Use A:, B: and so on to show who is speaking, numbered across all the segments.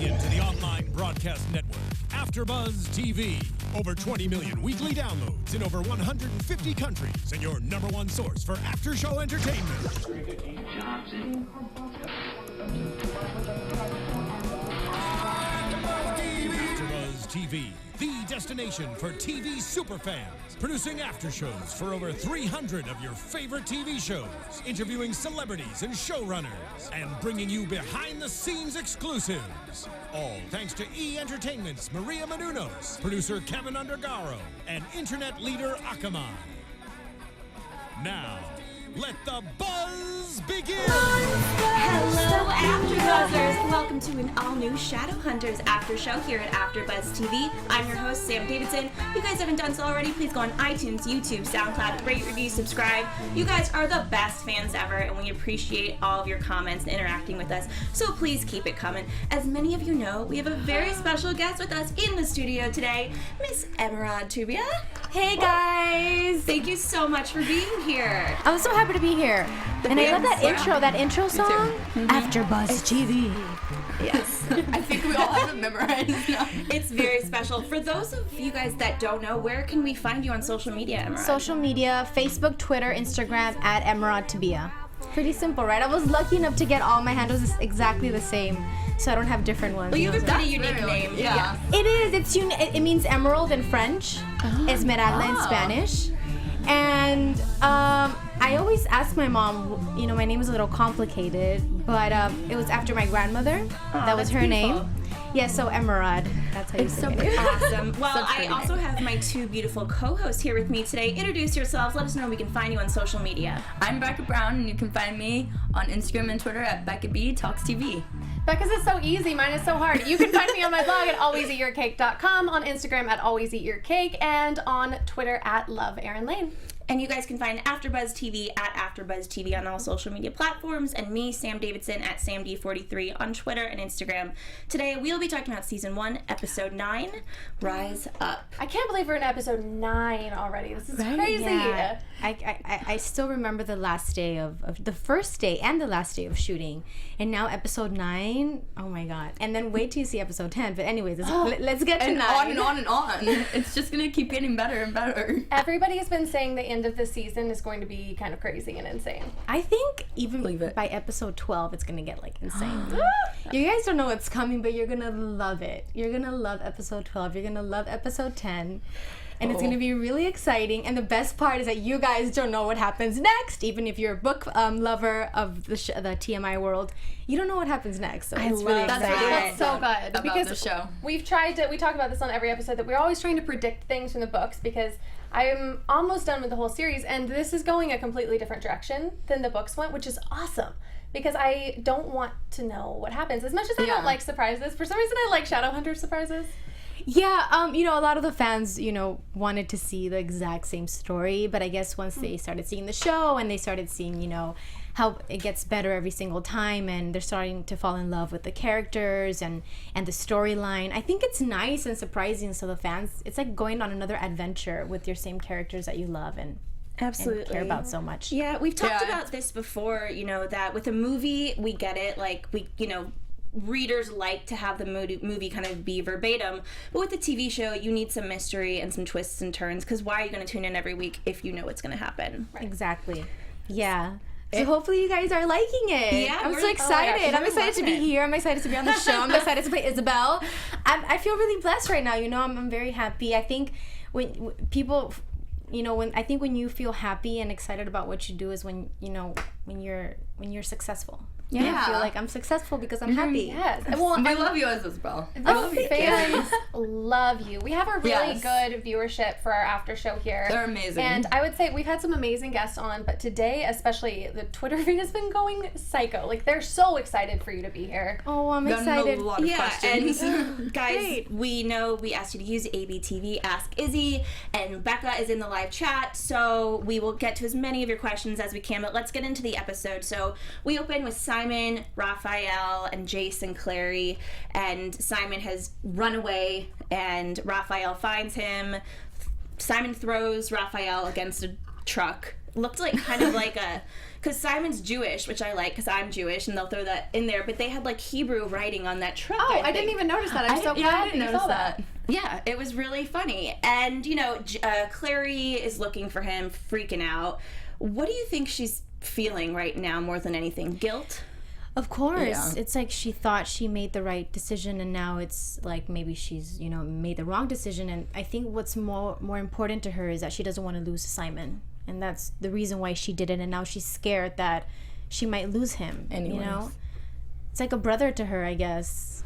A: into the online broadcast network, AFTERBUZZ TV. Over 20 million weekly downloads in over 150 countries, and your #1 source for after-show entertainment. AFTERBUZZ TV, the destination for TV superfans. Producing after-shows for over 300 of your favorite TV shows. Interviewing celebrities and showrunners. And bringing you behind-the-scenes exclusives. All thanks to E! Entertainment's Maria Menounos, producer Kevin Undergaro, and internet leader Akamai. Now, let the buzz begin!
B: Hello, AfterBuzzers! Welcome to an all-new Shadowhunters after show here at AfterBuzz TV. I'm your host, Sam Davidson. If you guys haven't done so already, please go on iTunes, YouTube, SoundCloud, rate, review, subscribe. You guys are the best fans ever, and we appreciate all of your comments and interacting with us, so please keep it coming. As many of you know, we have a very special guest with us in the studio today, Miss Emeraude Toubia.
C: Hey guys!
B: Thank you so much for being here.
C: I'm so happy to be here. And I love that intro song. AfterBuzz TV.
B: Yes.
D: I think we all have it memorized now.
B: It's very special. For those of you guys that don't know, where can we find you on social media, Emeraude?
C: Social media, Facebook, Twitter, Instagram, at Emeraude Toubia. Pretty simple, right? I was lucky enough to get all my handles exactly the same, so I don't have different ones.
B: Well, you have a pretty unique name.
D: Yeah.
C: It is. It means emerald in French. Esmeralda in Spanish. And I always ask my mom, you know, my name is a little complicated, but it was after my grandmother. That was her
B: beautiful
C: name. Yeah, so Emeraude. That's how you say it.
B: Awesome. Well, I also have my two beautiful co-hosts here with me today. Introduce yourselves. Let us know where we can find you on social media.
D: I'm Becca Brown, and you can find me on Instagram and Twitter at Becca B Talks TV.
E: Becca's is so easy, mine is so hard. You can find me on my blog at alwayseatyourcake.com, on Instagram at alwayseatyourcake, and on Twitter at Love Erin Lane.
B: And you guys can find AfterBuzz TV at AfterBuzz TV on all social media platforms, and me, Sam Davidson, at SamD43 on Twitter and Instagram. Today, we'll be talking about Season 1, Episode 9, Rise Up.
E: I can't believe we're in Episode 9 already. This is crazy.
C: Yeah. I still remember the last day of the first day and the last day of shooting, and now Episode 9. Oh my god! And then wait till you see Episode 10. But anyways, let's get to 9.
D: On and on and on. It's just gonna keep getting better and better.
E: Everybody has been saying the end of the season is going to be kind of crazy and insane.
C: I think even by Episode 12, it's gonna get like insane. You guys don't know what's coming, but you're gonna love it. You're gonna love Episode 12. You're gonna love Episode 10. And it's going to be really exciting. And the best part is that you guys don't know what happens next. Even if you're a book lover of the TMI world, you don't know what happens next. So it's really exciting.
E: That's so good.
D: About the show.
E: We talk about this on every episode, that we're always trying to predict things from the books, because I'm almost done with the whole series, and this is going a completely different direction than the books went, which is awesome. Because I don't want to know what happens. As much as I don't like surprises, for some reason I like Shadowhunters surprises.
C: Yeah, you know, a lot of the fans, you know, wanted to see the exact same story, but I guess once they started seeing the show and they started seeing, you know, how it gets better every single time, and they're starting to fall in love with the characters and the storyline, I think it's nice and surprising. So the fans, it's like going on another adventure with your same characters that you love and care about so much.
B: Yeah, we've talked about this before, you know, that with a movie, we get it, like, readers like to have the movie kind of be verbatim, but with the TV show, you need some mystery and some twists and turns, because why are you going to tune in every week if you know what's going to happen?
C: Right. Exactly. Yeah. So hopefully you guys are liking it.
B: Yeah,
C: I'm so excited. I'm excited to be here. I'm excited to be on the show. I'm excited to play Isabel. I feel really blessed right now. You know, I'm very happy. I think when people, you know, when you feel happy and excited about what you do is when, you know, when you're successful. Yeah. I feel like I'm successful because I'm happy.
E: Yes.
D: Well, I love you as Isabel.
E: Fans love you. We have a really good viewership for our after show here.
D: They're amazing.
E: And I would say we've had some amazing guests on, but today, especially, the Twitter feed has been going psycho. Like, they're so excited for you to be here.
C: Oh, I'm excited.
D: A lot of questions.
B: And guys, we know we asked you to use ABTV Ask Izzy, and Becca is in the live chat, so we will get to as many of your questions as we can, but let's get into the episode. So we open with Simon, Raphael, and Jason Clary, and Simon has run away, and Raphael finds him. Simon throws Raphael against a truck, looked like kind of like a, because Simon's Jewish, which I like because I'm Jewish, and they'll throw that in there, but they had like Hebrew writing on that truck.
E: Oh, I didn't even notice that. I'm so glad that you saw that.
B: Yeah, it was really funny. And, you know, Clary is looking for him, freaking out. What do you think she's feeling right now more than anything? Guilt?
C: Of course.
D: Yeah.
C: It's like she thought she made the right decision, and now it's like maybe she's, you know, made the wrong decision. And I think what's more important to her is that she doesn't want to lose Simon. And that's the reason why she did it. And now she's scared that she might lose him.
D: Anyways.
C: You know? It's like a brother to her, I guess.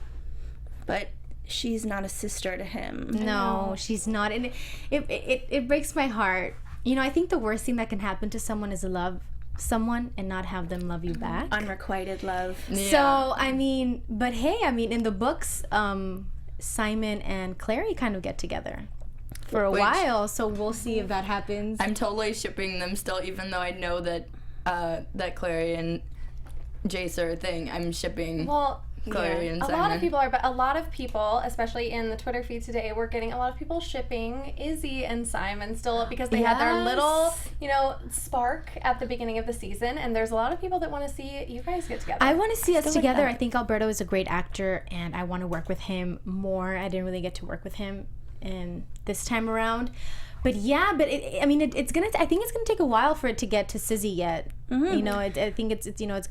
B: But she's not a sister to him.
C: No, she's not. And it breaks my heart. You know, I think the worst thing that can happen to someone is to love someone and not have them love you back.
B: Unrequited love.
D: Yeah.
C: So, I mean, but hey, I mean, in the books, Simon and Clary kind of get together for a while, so we'll see if that happens.
D: I'm totally shipping them still, even though I know that that Clary and Jace are a thing. I'm shipping Clary and
E: a
D: Simon.
E: lot of people are, but a lot of people, especially in the Twitter feed today, we're getting a lot of people shipping Izzy and Simon still because they had their little, you know, spark at the beginning of the season, and there's a lot of people that want to see you guys get together.
C: I want to see us together. I think Alberto is a great actor, and I want to work with him more. I didn't really get to work with him in this time around. But yeah, but I think it's gonna take a while for it to get to Sizzy yet. Mm-hmm. You know, I think it's you know, it's,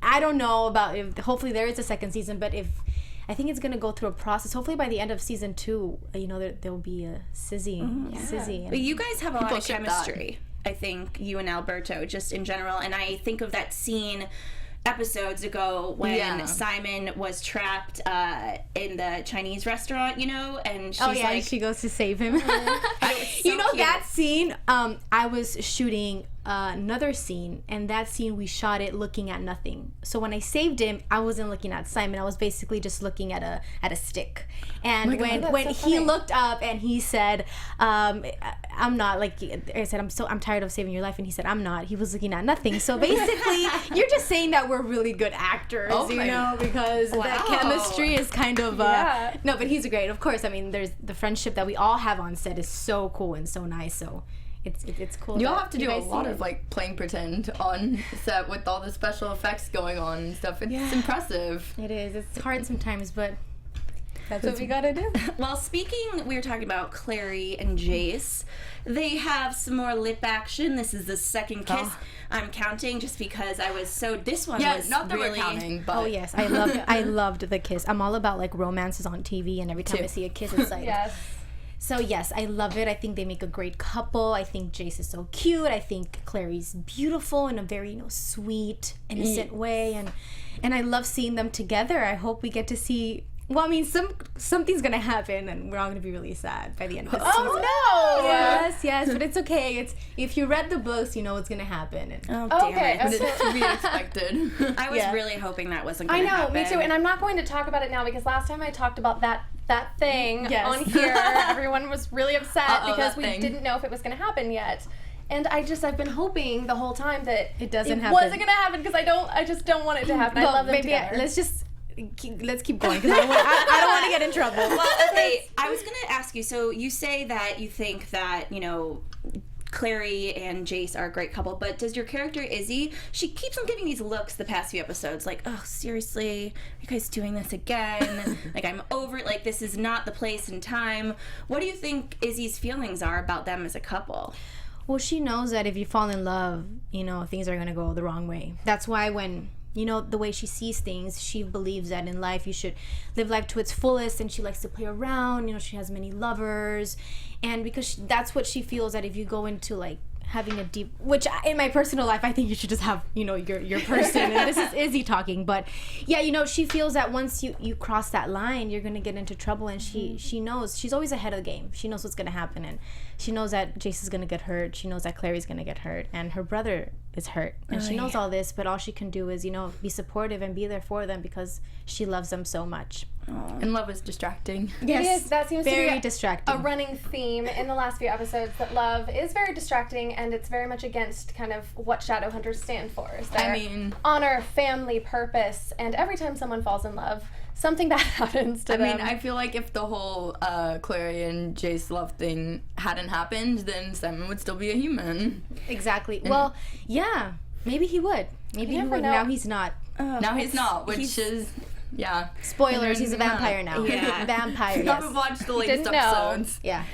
C: I don't know about if, hopefully there is a second season, but I think it's gonna go through a process. Hopefully by the end of season 2, you know, there will be a Sizzy. Sizzy.
B: But you guys have a lot of chemistry. I think you and Alberto, just in general, and I think of that scene episodes ago when Simon was trapped in the Chinese restaurant, you know, and she's like,
C: she goes to save him.
B: so
C: you know,
B: cute.
C: that scene, I was shooting another scene, and that scene we shot it looking at nothing. So when I saved him, I wasn't looking at Simon. I was basically just looking at a stick. And when he looked up and he said, I'm not, like I said, I'm tired of saving your life, and he said, I'm not. He was looking at nothing. So basically, you're just saying that we're really good actors, you know, because that chemistry is kind of no, but he's great. Of course, I mean, there's the friendship that we all have on set is so cool and so nice. So it's cool.
D: You all have to do a lot of like playing pretend on set with all the special effects going on and stuff. It's impressive.
C: It is. It's hard sometimes, but that's what we gotta do.
B: Well, we were talking about Clary and Jace. They have some more lip action. This is the second kiss. I'm counting just because this one was
D: not that
B: really...
D: we're counting, but...
C: Oh yes, I loved the kiss. I'm all about like romances on TV, and every time I see a kiss, it's like...
E: Yes.
C: So yes, I love it. I think they make a great couple. I think Jace is so cute. I think Clary's beautiful in a very, you know, sweet, innocent way, and I love seeing them together. I hope we get to see. Well, I mean, something's gonna happen, and we're all gonna be really sad by the end of this season.
E: No!
C: Yes, but it's okay. It's if you read the books, you know what's gonna happen. And,
E: Okay.
D: It's to be expected.
B: I was really hoping that wasn't going to happen.
E: Me too, and I'm not going to talk about it now because last time I talked about that thing on here, everyone was really upset because we didn't know if it was going to happen yet. And I've been hoping the whole time that
C: it doesn't happen.
E: Wasn't going to happen because I just don't want it to happen. I love them together.
C: Let's keep going because I don't want to get in trouble.
B: Well, okay, I was going to ask you, so you say that you think that, you know, Clary and Jace are a great couple, but does your character Izzy, she keeps on giving these looks the past few episodes, like, oh, seriously, are you guys doing this again? Like, I'm over it, like, this is not the place and time. What do you think Izzy's feelings are about them as a couple?
C: Well, she knows that if you fall in love, you know, things are going to go the wrong way. That's why when, you know, the way she sees things, she believes that in life you should live life to its fullest, and she likes to play around. You know, she has many lovers, and because that's what she feels, that if you go into like having a deep, which in my personal life I think you should just have, you know, your person, and this is Izzy talking, but yeah, you know, she feels that once you cross that line, you're gonna get into trouble, and she knows, she's always ahead of the game. She knows what's gonna happen, and she knows that Jace is gonna get hurt. She knows that Clary's gonna get hurt, and her brother is hurt, and she knows all this, but all she can do is, you know, be supportive and be there for them because she loves them so much.
D: And love is distracting.
C: Yes,
E: it is. That seems
C: very
E: to be
C: distracting.
E: a running theme in the last few episodes, that love is very distracting, and it's very much against kind of what Shadowhunters stand for. Is their honor, family, purpose, and every time someone falls in love, something bad happens to them.
D: I mean, I feel like if the whole Clary and Jace love thing hadn't happened, then Simon would still be a human.
C: Exactly. Well, yeah, maybe he would. Maybe he would. Now he's not.
D: Now he's not, which is... Yeah.
C: Spoilers, he's a vampire now.
B: Yeah.
C: Vampire,
D: You
C: yes.
D: haven't watched the latest
E: Didn't know.
D: episodes.
C: Yeah.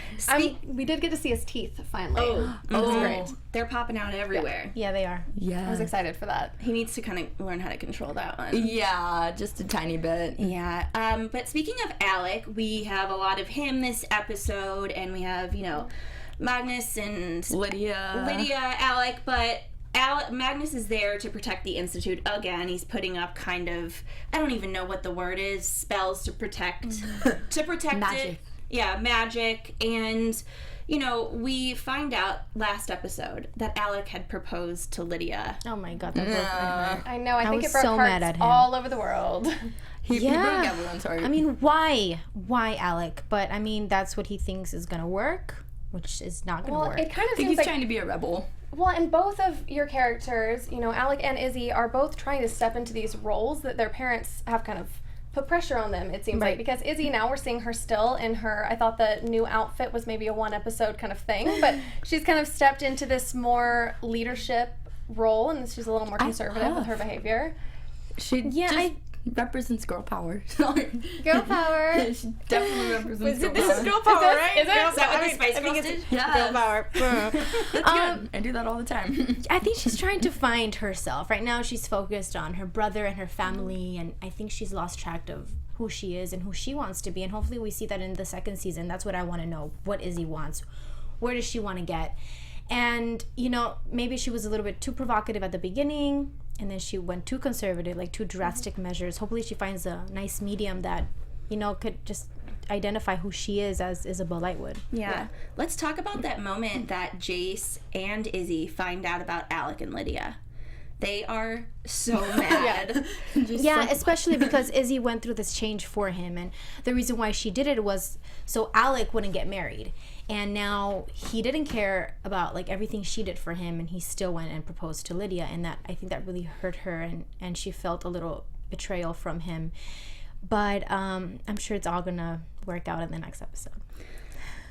E: We did get to see his teeth, finally.
B: Oh,
E: That was great.
B: They're popping out everywhere.
C: Yeah, they are.
D: Yeah.
E: I was excited for that.
B: He needs to kind of learn how to control that one.
D: Yeah, just a tiny bit.
B: Yeah. But speaking of Alec, we have a lot of him this episode, and we have, Magnus and
D: Lydia,
B: Alec, but Magnus is there to protect the Institute again. He's putting up kind of, I don't even know what the word is, spells to protect
D: Magic.
B: it. Yeah, magic. And, we find out last episode that Alec had proposed to Lydia.
C: Oh my god, that broke my heart.
E: I know. I think
C: was
E: it broke
C: so
E: hearts
C: mad at him.
E: all over the world.
D: He broke everyone's heart.
C: I mean, why? Why Alec? But, that's what he thinks is gonna work, which is not gonna
E: Well,
C: work.
E: it kind of
D: I think
E: seems
D: he's
E: like...
D: trying to be a rebel.
E: Well, and both of your characters, Alec and Izzy, are both trying to step into these roles that their parents have kind of put pressure on them, it seems like. Because Izzy, now we're seeing her still in her, I thought the new outfit was maybe a one episode kind of thing, but she's kind of stepped into this more leadership role, and she's a little more conservative with her behavior.
D: She just represents girl power. Sorry.
C: Girl power.
D: She definitely represents girl power.
C: This is girl power, right?
E: Is it?
B: Is that what the Spice Girls did?
D: Yes.
C: Girl power.
D: That's good. I do that all the time.
C: I think she's trying to find herself. Right now she's focused on her brother and her family, and I think she's lost track of who she is and who she wants to be, and hopefully we see that in the second season. That's what I want to know. What Izzy wants. Where does she want to get? And, maybe she was a little bit too provocative at the beginning, and then she went too conservative, like too drastic measures. Hopefully she finds a nice medium that, could just identify who she is as Isabel Lightwood.
B: Yeah. Let's talk about that moment that Jace and Izzy find out about Alec and Lydia. They are so mad.
C: Yeah, especially because Izzy went through this change for him, and the reason why she did it was so Alec wouldn't get married. And now he didn't care about like everything she did for him, and he still went and proposed to Lydia, and that I think that really hurt her, and she felt a little betrayal from him. But I'm sure it's all gonna work out in the next episode.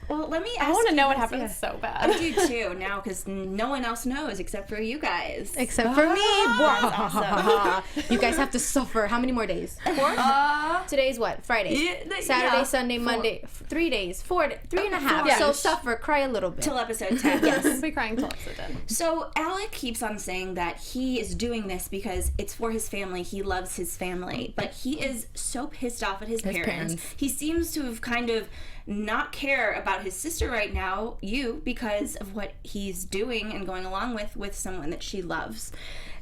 B: Well, let me ask
E: I want to
B: you
E: know what
B: this.
E: happens so bad.
B: I do too now because no one else knows except for you guys.
C: Except for me.
B: Awesome.
C: You guys have to suffer. How many more days? 4? Today's what? Friday. Saturday, Sunday,
D: 4.
C: Monday. 3 days. 4, 3.5.
E: Yeah.
C: So suffer, cry a little bit.
B: Till episode 10.
E: We'll be crying till episode 10.
B: So Alec keeps on saying that he is doing this because it's for his family. He loves his family. But he is so pissed off at his parents. He seems to have kind of not care about his sister right now, because of what he's doing and going along with someone that she loves.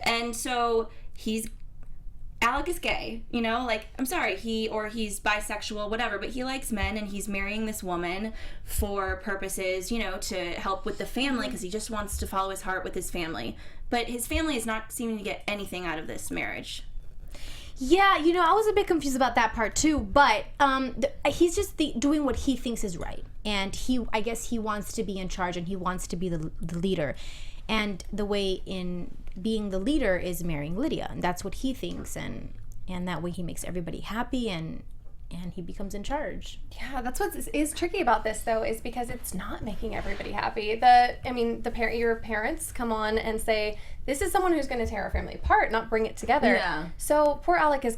B: And so Alec is gay, I'm sorry, he's bisexual, whatever, but he likes men, and he's marrying this woman for purposes, to help with the family, because he just wants to follow his heart with his family. But his family is not seeming to get anything out of this marriage.
C: Yeah, I was a bit confused about that part too, but he's just doing what he thinks is right. And I guess he wants to be in charge, and he wants to be the leader. And the way in being the leader is marrying Lydia, and that's what he thinks, and that way he makes everybody happy, and he becomes in charge.
E: Yeah, that's what is tricky about this, though, is because it's not making everybody happy. Your parents come on and say, this is someone who's going to tear our family apart, not bring it together.
D: Yeah.
E: So poor Alec is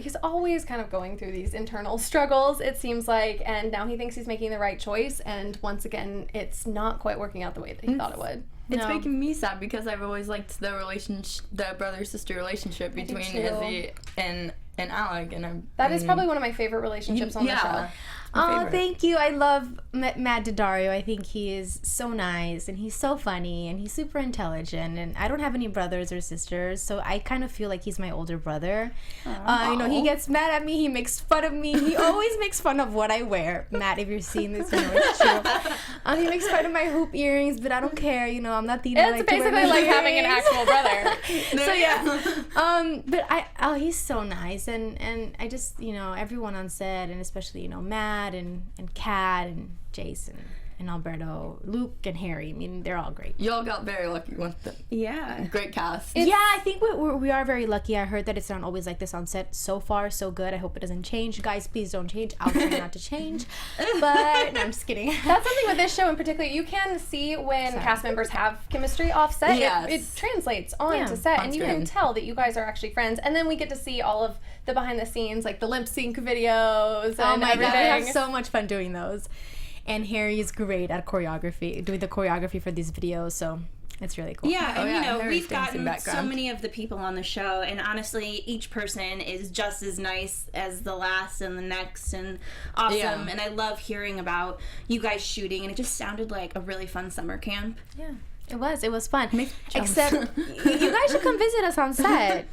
E: he's always kind of going through these internal struggles, it seems like, and now he thinks he's making the right choice, and once again, it's not quite working out the way that he thought it would.
D: It's making me sad because I've always liked the brother-sister relationship between Izzy and Alec, and
E: that is probably one of my favorite relationships on the show.
C: Oh, thank you. I love Matt Daddario. I think he is so nice, and he's so funny, and he's super intelligent, and I don't have any brothers or sisters, so I kind of feel like he's my older brother. He gets mad at me, he makes fun of me, he always makes fun of what I wear. Matt, if you're seeing this, it's true. He makes fun of my hoop earrings, but I don't care, I'm not the
E: It's basically like having an actual brother.
C: So yeah. But he's so nice, and I just, everyone on set, and especially, Matt, and Kat and Jason Alberto, Luke and Harry. I mean, they're all great.
D: Y'all got very lucky with them.
B: Yeah.
D: Great cast.
C: Yeah, I think we are very lucky. I heard that it's not always like this on set. So far, so good. I hope it doesn't change. Guys, please don't change. I'll try not to change. But, no, I'm just kidding.
E: That's something with this show in particular. You can see when cast members have chemistry off set.
D: Yes.
E: It translates onto set, and you can tell that you guys are actually friends. And then we get to see all of the behind the scenes, like the lip sync videos and
C: Oh my
E: everything.
C: God, we have so much fun doing those. And Harry is great at choreography, doing the choreography for these videos, so it's really cool.
B: Yeah, and
D: Harry's
B: we've
D: dancing
B: gotten so
D: background.
B: many of the people on the show, and honestly, each person is just as nice as the last and the next, and awesome.
D: Yeah.
B: And I love hearing about you guys shooting, and it just sounded like a really fun summer camp.
C: Yeah, it was fun. Except you guys should come visit us on set.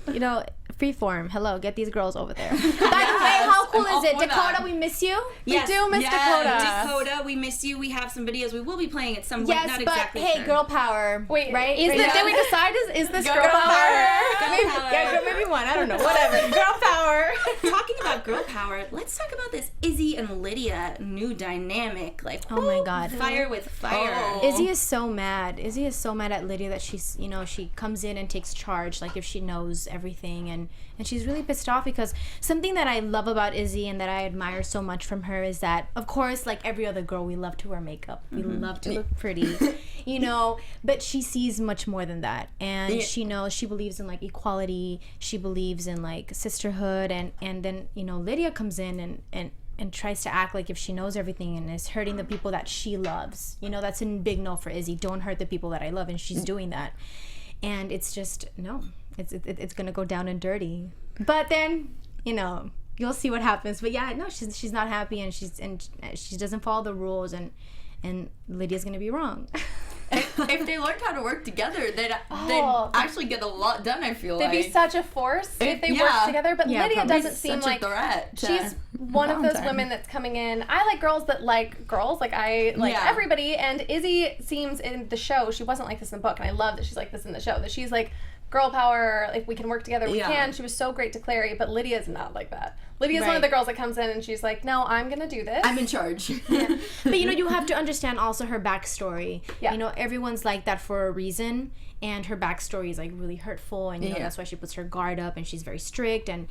C: Freeform. Hello, get these girls over there. By the way, how cool is it? Dakota, we miss you.
B: Yes.
E: We do miss
B: Dakota, we miss you. We have some videos we will be playing at some point.
C: Yes,
B: Not
C: but
B: exactly
C: hey,
B: sure.
C: girl power.
E: Wait,
C: right?
E: did we decide? Is this girl
B: power.
E: power?
B: Girl power.
C: Yeah, maybe one. I don't know. Whatever. Girl power.
B: Talking about girl power, let's talk about this Izzy and Lydia new dynamic. Like,
C: Oh my God.
B: fire with fire.
D: Oh.
C: Izzy is so mad. Izzy is so mad at Lydia that she's, she comes in and takes charge, like if she knows everything, and she's really pissed off because something that I love about Izzy and that I admire so much from her is that, of course, like every other girl, we love to wear makeup. We love to look pretty, but she sees much more than that. And she knows, she believes in like equality. She believes in like sisterhood. And then, Lydia comes in and tries to act like if she knows everything and is hurting the people that she loves. That's a big no for Izzy. Don't hurt the people that I love, and she's doing that. And it's just, no, it's gonna go down and dirty. But then, you'll see what happens. But yeah, no, she's not happy, and she doesn't follow the rules, and Lydia's gonna be wrong.
D: If they learned how to work together, they'd actually get a lot done, I feel like.
E: They'd be such a force if they worked together. But
C: Yeah,
E: Lydia
C: probably.
E: doesn't seem
D: Such
E: like
D: a threat to
E: she's one of those
D: Valentine.
E: women that's coming in. I like girls that like girls. Like I like
D: Yeah.
E: everybody. And Izzy seems in the show, she wasn't like this in the book, and I love that she's like this in the show. That she's like girl power, like we can work together, we can. She was so great to Clary, but Lydia's not like that. Lydia's one of the girls that comes in and she's like, no, I'm gonna do this.
D: I'm in charge.
C: But you have to understand also her backstory.
E: Yeah.
C: Everyone's like that for a reason, and her backstory is like really hurtful, and that's why she puts her guard up, and she's very strict, and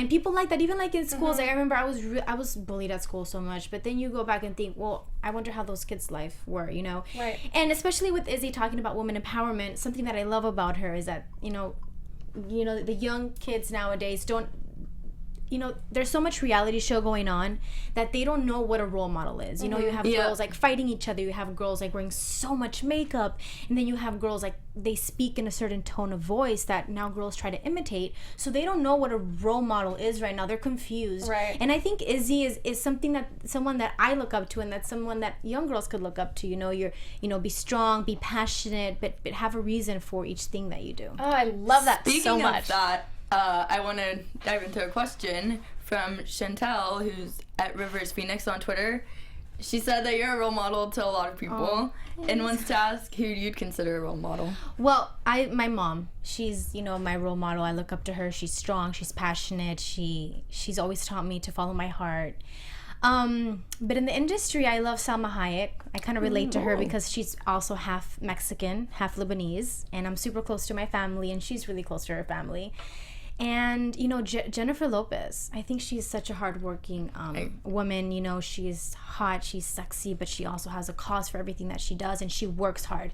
C: people like that. Even like in schools, like, I remember I was bullied at school so much, but then you go back and think, well, I wonder how those kids' life were,
E: Right.
C: And especially with Izzy talking about women empowerment, something that I love about her is that the young kids nowadays don't. There's so much reality show going on that they don't know what a role model is. You have girls like fighting each other. You have girls like wearing so much makeup. And then you have girls like they speak in a certain tone of voice that now girls try to imitate. So they don't know what a role model is right now. They're confused.
E: Right.
C: And I think Izzy is someone that I look up to, and that's someone that young girls could look up to. Be strong, be passionate, but have a reason for each thing that you do.
E: Oh, I love that so much.
D: Speaking of that, I want to dive into a question from Chantel, who's at Rivers Phoenix on Twitter. She said that you're a role model to a lot of people, and wants to ask who you'd consider a role model.
C: Well, my mom, she's my role model. I look up to her. She's strong. She's passionate. She's always taught me to follow my heart. But in the industry, I love Salma Hayek. I kind of relate to her because she's also half Mexican, half Lebanese, and I'm super close to my family, and she's really close to her family. And Jennifer Lopez, I think she's such a hardworking woman. She's hot, she's sexy, but she also has a cause for everything that she does, and she works hard.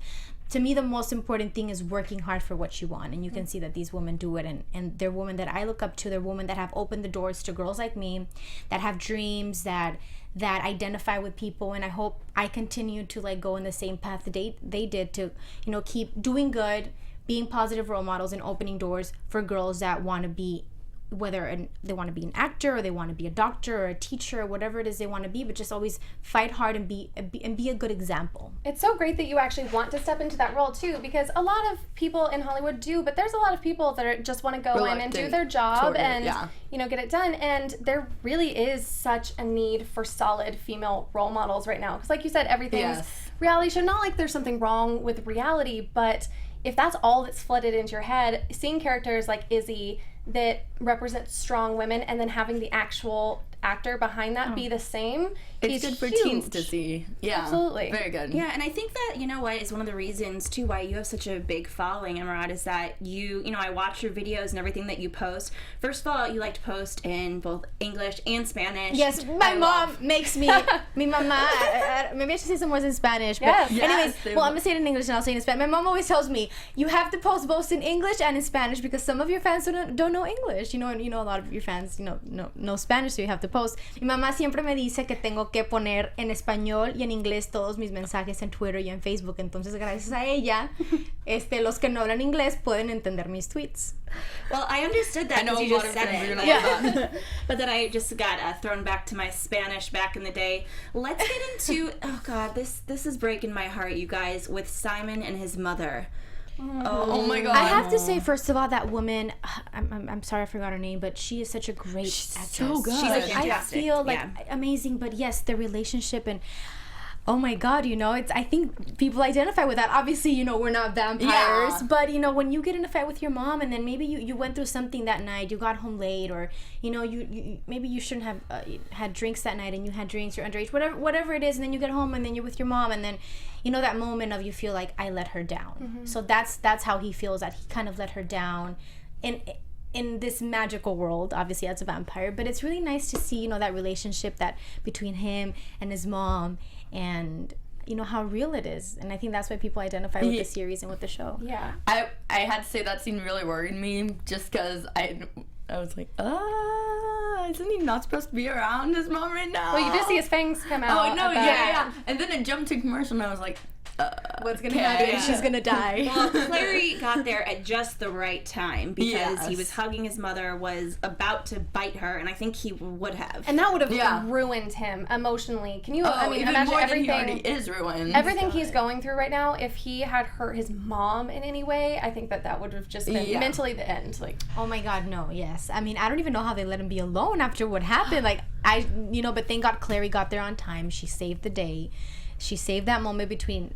C: To me, the most important thing is working hard for what you want, and you can see that these women do it, and they're women that I look up to. They're women that have opened the doors to girls like me, that have dreams, that identify with people, and I hope I continue to go in the same path they did to keep doing good, being positive role models, and opening doors for girls that want to be, whether they want to be an actor or they want to be a doctor or a teacher or whatever it is they want to be, but just always fight hard and be a good example.
E: It's so great that you actually want to step into that role too, because a lot of people in Hollywood do, but there's a lot of people that just want to go in and do their job and get it done, and there really is such a need for solid female role models right now, because like you said, everything's reality show. Not like there's something wrong with reality, but if that's all that's flooded into your head, seeing characters like Izzy that represent strong women, and then having the actual actor behind that be the same.
D: It's good for teens to see. Yeah.
E: Absolutely.
D: Very good.
B: Yeah, and I think that, you know what, is one of the reasons, too, why you have such a big following, Emeraude, is that you know, I watch your videos and everything that you post. First of all, you like to post in both English and Spanish.
C: Yes, my mom makes me, mi mamá, maybe I should say some words in Spanish, but anyways, well, I'm going to say it in English and I'll say it in Spanish. My mom always tells me, you have to post both in English and in Spanish because some of your fans don't know English, you know, and a lot of your fans, know Spanish, so you have to post. Mi mamá siempre me dice que tengo que poner en español y en inglés todos mis mensajes en Twitter y en Facebook, entonces gracias a ella, los que no hablan inglés pueden entender mis tweets.
B: Well, I understood that because you just said it. But then I just got thrown back to my Spanish back in the day. Let's get into, oh God, this is breaking my heart, you guys, with Simon and his mother.
D: Oh my God.
C: I have to say, first of all, that woman, I'm sorry I forgot her name, but she is such a great actress.
D: So good.
B: She's fantastic.
C: I feel like amazing, but yes, the relationship and oh my God, I think people identify with that. Obviously, we're not vampires, but when you get in a fight with your mom and then maybe you went through something that night, you got home late, or you maybe you shouldn't have had drinks that night and you had drinks, you're underage, whatever it is, and then you get home and then you're with your mom and then that moment of you feel like I let her down. Mm-hmm. So that's how he feels, that he kind of let her down in this magical world, obviously as a vampire, but it's really nice to see that relationship that between him and his mom, and how real it is. And I think that's why people identify with the series and with the show.
E: Yeah.
D: I had to say that scene really worried me just because I was like, isn't he not supposed to be around his mom right now?
E: Well, you did see his fangs come out.
D: Oh, no, yeah. And then it jumped to commercial and I was like,
C: what's gonna happen?
B: Yeah.
C: She's gonna die.
B: Well, Clary got there at just the right time because he was hugging his mother, was about to bite her, and I think he would have.
E: And that would have ruined him emotionally. Can you? Imagine
D: more
E: everything.
D: Than he already is ruined.
E: Everything he's going through right now. If he had hurt his mom in any way, I think that would have just been mentally the end. Like,
C: oh my God, no. Yes, I mean, I don't even know how they let him be alone after what happened. Like, but thank God Clary got there on time. She saved the day. She saved that moment between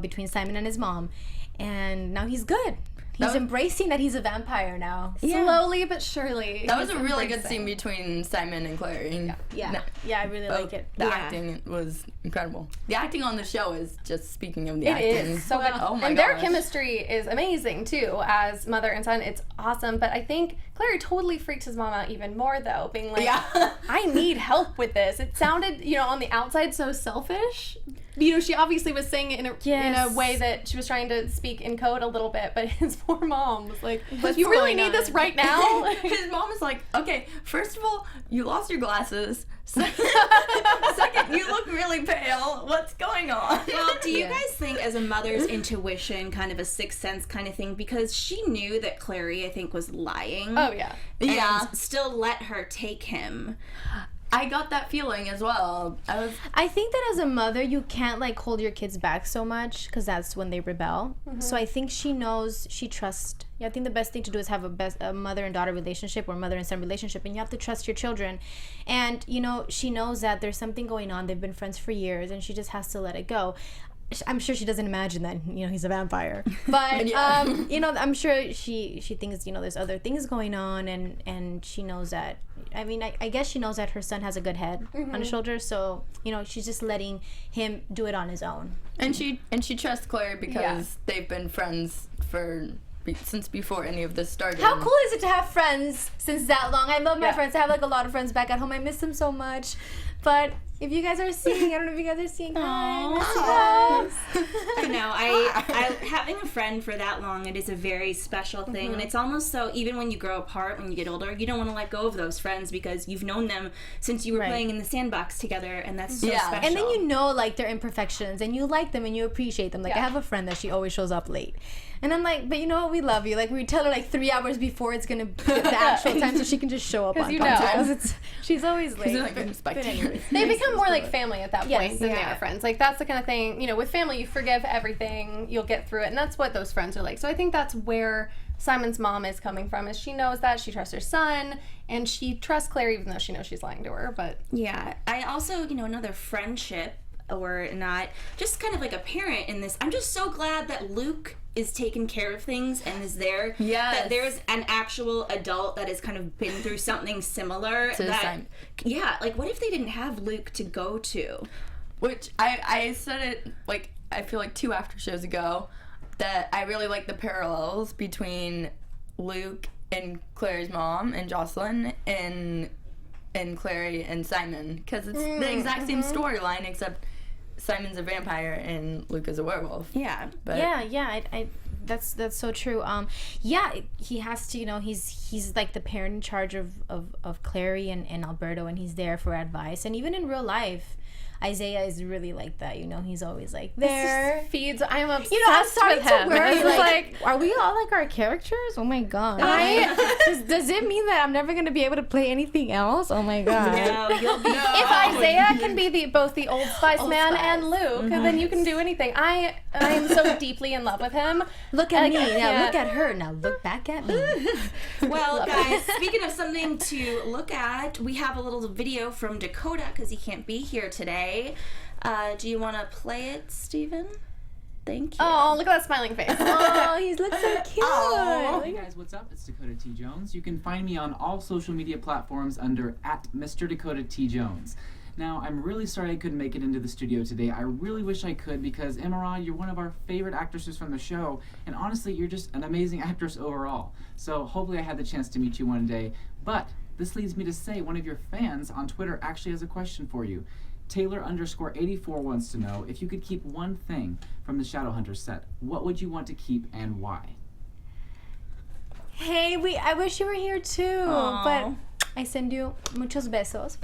C: between Simon and his mom, and now he's good. He's embracing that he's a vampire now.
E: Yeah. Slowly but surely.
D: That was a really good scene between Simon and Clary.
C: Yeah, I really like it.
D: The acting was incredible. The acting on the show is just, speaking of the acting.
E: It is so good.
D: Oh my
E: and
D: gosh.
E: their chemistry is amazing too, as mother and son. It's awesome. But I think Clary totally freaked his mom out even more though, being like, I need help with this. It sounded, on the outside so selfish. She obviously was saying it in a way that she was trying to speak in code a little bit, but his poor mom was like, you really need this right now?
D: His mom is like, okay, first of all, you lost your glasses. Second, you look really pale. What's going on?
B: Well, do you guys think as a mother's intuition, kind of a sixth sense kind of thing, because she knew that Clary, I think, was lying.
E: Oh, yeah.
B: And still let her take him.
D: I got that feeling as well.
C: I think that as a mother, you can't hold your kids back so much because that's when they rebel. Mm-hmm. So I think she knows, she trusts. I think the best thing to do is have a mother and daughter relationship or mother and son relationship, and you have to trust your children. And she knows that there's something going on. They've been friends for years, and she just has to let it go. I'm sure she doesn't imagine that he's a vampire, but I'm sure she thinks there's other things going on, and she knows that. I mean, I guess she knows that her son has a good head on his shoulders, so she's just letting him do it on his own.
D: And she trusts Claire because they've been friends since before any of this started.
C: How cool is it to have friends since that long? I love my friends. I have a lot of friends back at home. I miss them so much, but. If you guys are seeing, I don't know if you guys are seeing. Hi,
B: I know. I having a friend for that long, it is a very special thing, and it's almost so. Even when you grow apart, when you get older, you don't want to let go of those friends because you've known them since you were playing in the sandbox together, and that's so special.
C: And then their imperfections, and you like them, and you appreciate them. I have a friend that she always shows up late. And I'm like, but we love you. We tell her 3 hours before it's gonna be the actual time, so she can just show up on time. Because she's always late. But anyways,
E: they become more like family at that point than they are friends. That's the kind of thing. With family, you forgive everything. You'll get through it, and that's what those friends are like. So I think that's where Simon's mom is coming from. Is she knows that she trusts her son, and she trusts Claire even though she knows she's lying to her. But
B: I also another friendship or not, just kind of like a parent in this. I'm just so glad that Luke is taking care of things and is there.
D: Yes.
B: That there's an actual adult that has kind of been through something similar. Yeah, like what if they didn't have Luke to go to?
D: Which I said it like I feel like 2 after shows ago that I really like the parallels between Luke and Clary's mom and Jocelyn and Clary and Simon, because it's the exact same storyline except Simon's a vampire and Luke is a werewolf.
B: Yeah.
D: But
C: I that's so true. He has to, he's like the parent in charge of Clary and Alberto, and he's there for advice. And even in real life, Isaiah is really like that, he's always like there.
E: Feeds. I'm obsessed
C: I'm starting
E: with him.
C: to worry.
E: It's
C: Like, are we all like our characters? Oh my god. Does it mean that I'm never gonna be able to play anything else? Oh my god.
B: No, you'll be.
E: If Isaiah can be both the Old Spice man and Luke, then you can do anything. I am so deeply in love with him.
C: Look at me. Now look at her. Now look back at me.
B: Well, guys, speaking of something to look at, we have a little video from Dakota because he can't be here today. Do you want to play it, Steven? Thank you.
E: Oh, look at that smiling face.
C: Oh, he looks so cute.
F: Hey guys, what's up? It's Dakota T. Jones. You can find me on all social media platforms under @Mr. Dakota T. Jones. Now, I'm really sorry I couldn't make it into the studio today. I really wish I could because, Emeraude, you're one of our favorite actresses from the show, and honestly, you're just an amazing actress overall. So hopefully I had the chance to meet you one day. But this leads me to say one of your fans on Twitter actually has a question for you. Taylor_84 wants to know if you could keep one thing from the Shadowhunters set, what would you want to keep and why?
C: Hey, I wish you were here too.
B: Aww.
C: But I send you muchos besos.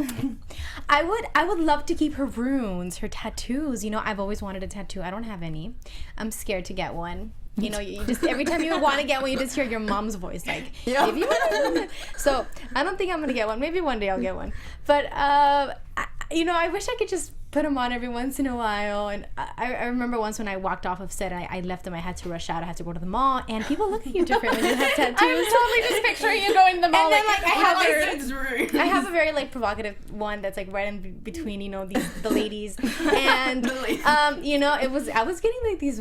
C: I would love to keep her runes, her tattoos. I've always wanted a tattoo. I don't have any. I'm scared to get one. You just every time you want to get one, you just hear your mom's voice like, if you want. So I don't think I'm gonna get one. Maybe one day I'll get one. But I wish I could just put them on every once in a while. And I remember once when I walked off of set, I left them. I had to rush out. I had to go to the mall, and people look at you different when you have tattoos.
E: I'm totally just picturing you going to the mall.
C: And then I have a
D: I
C: very provocative one that's right in between the ladies, and I was getting this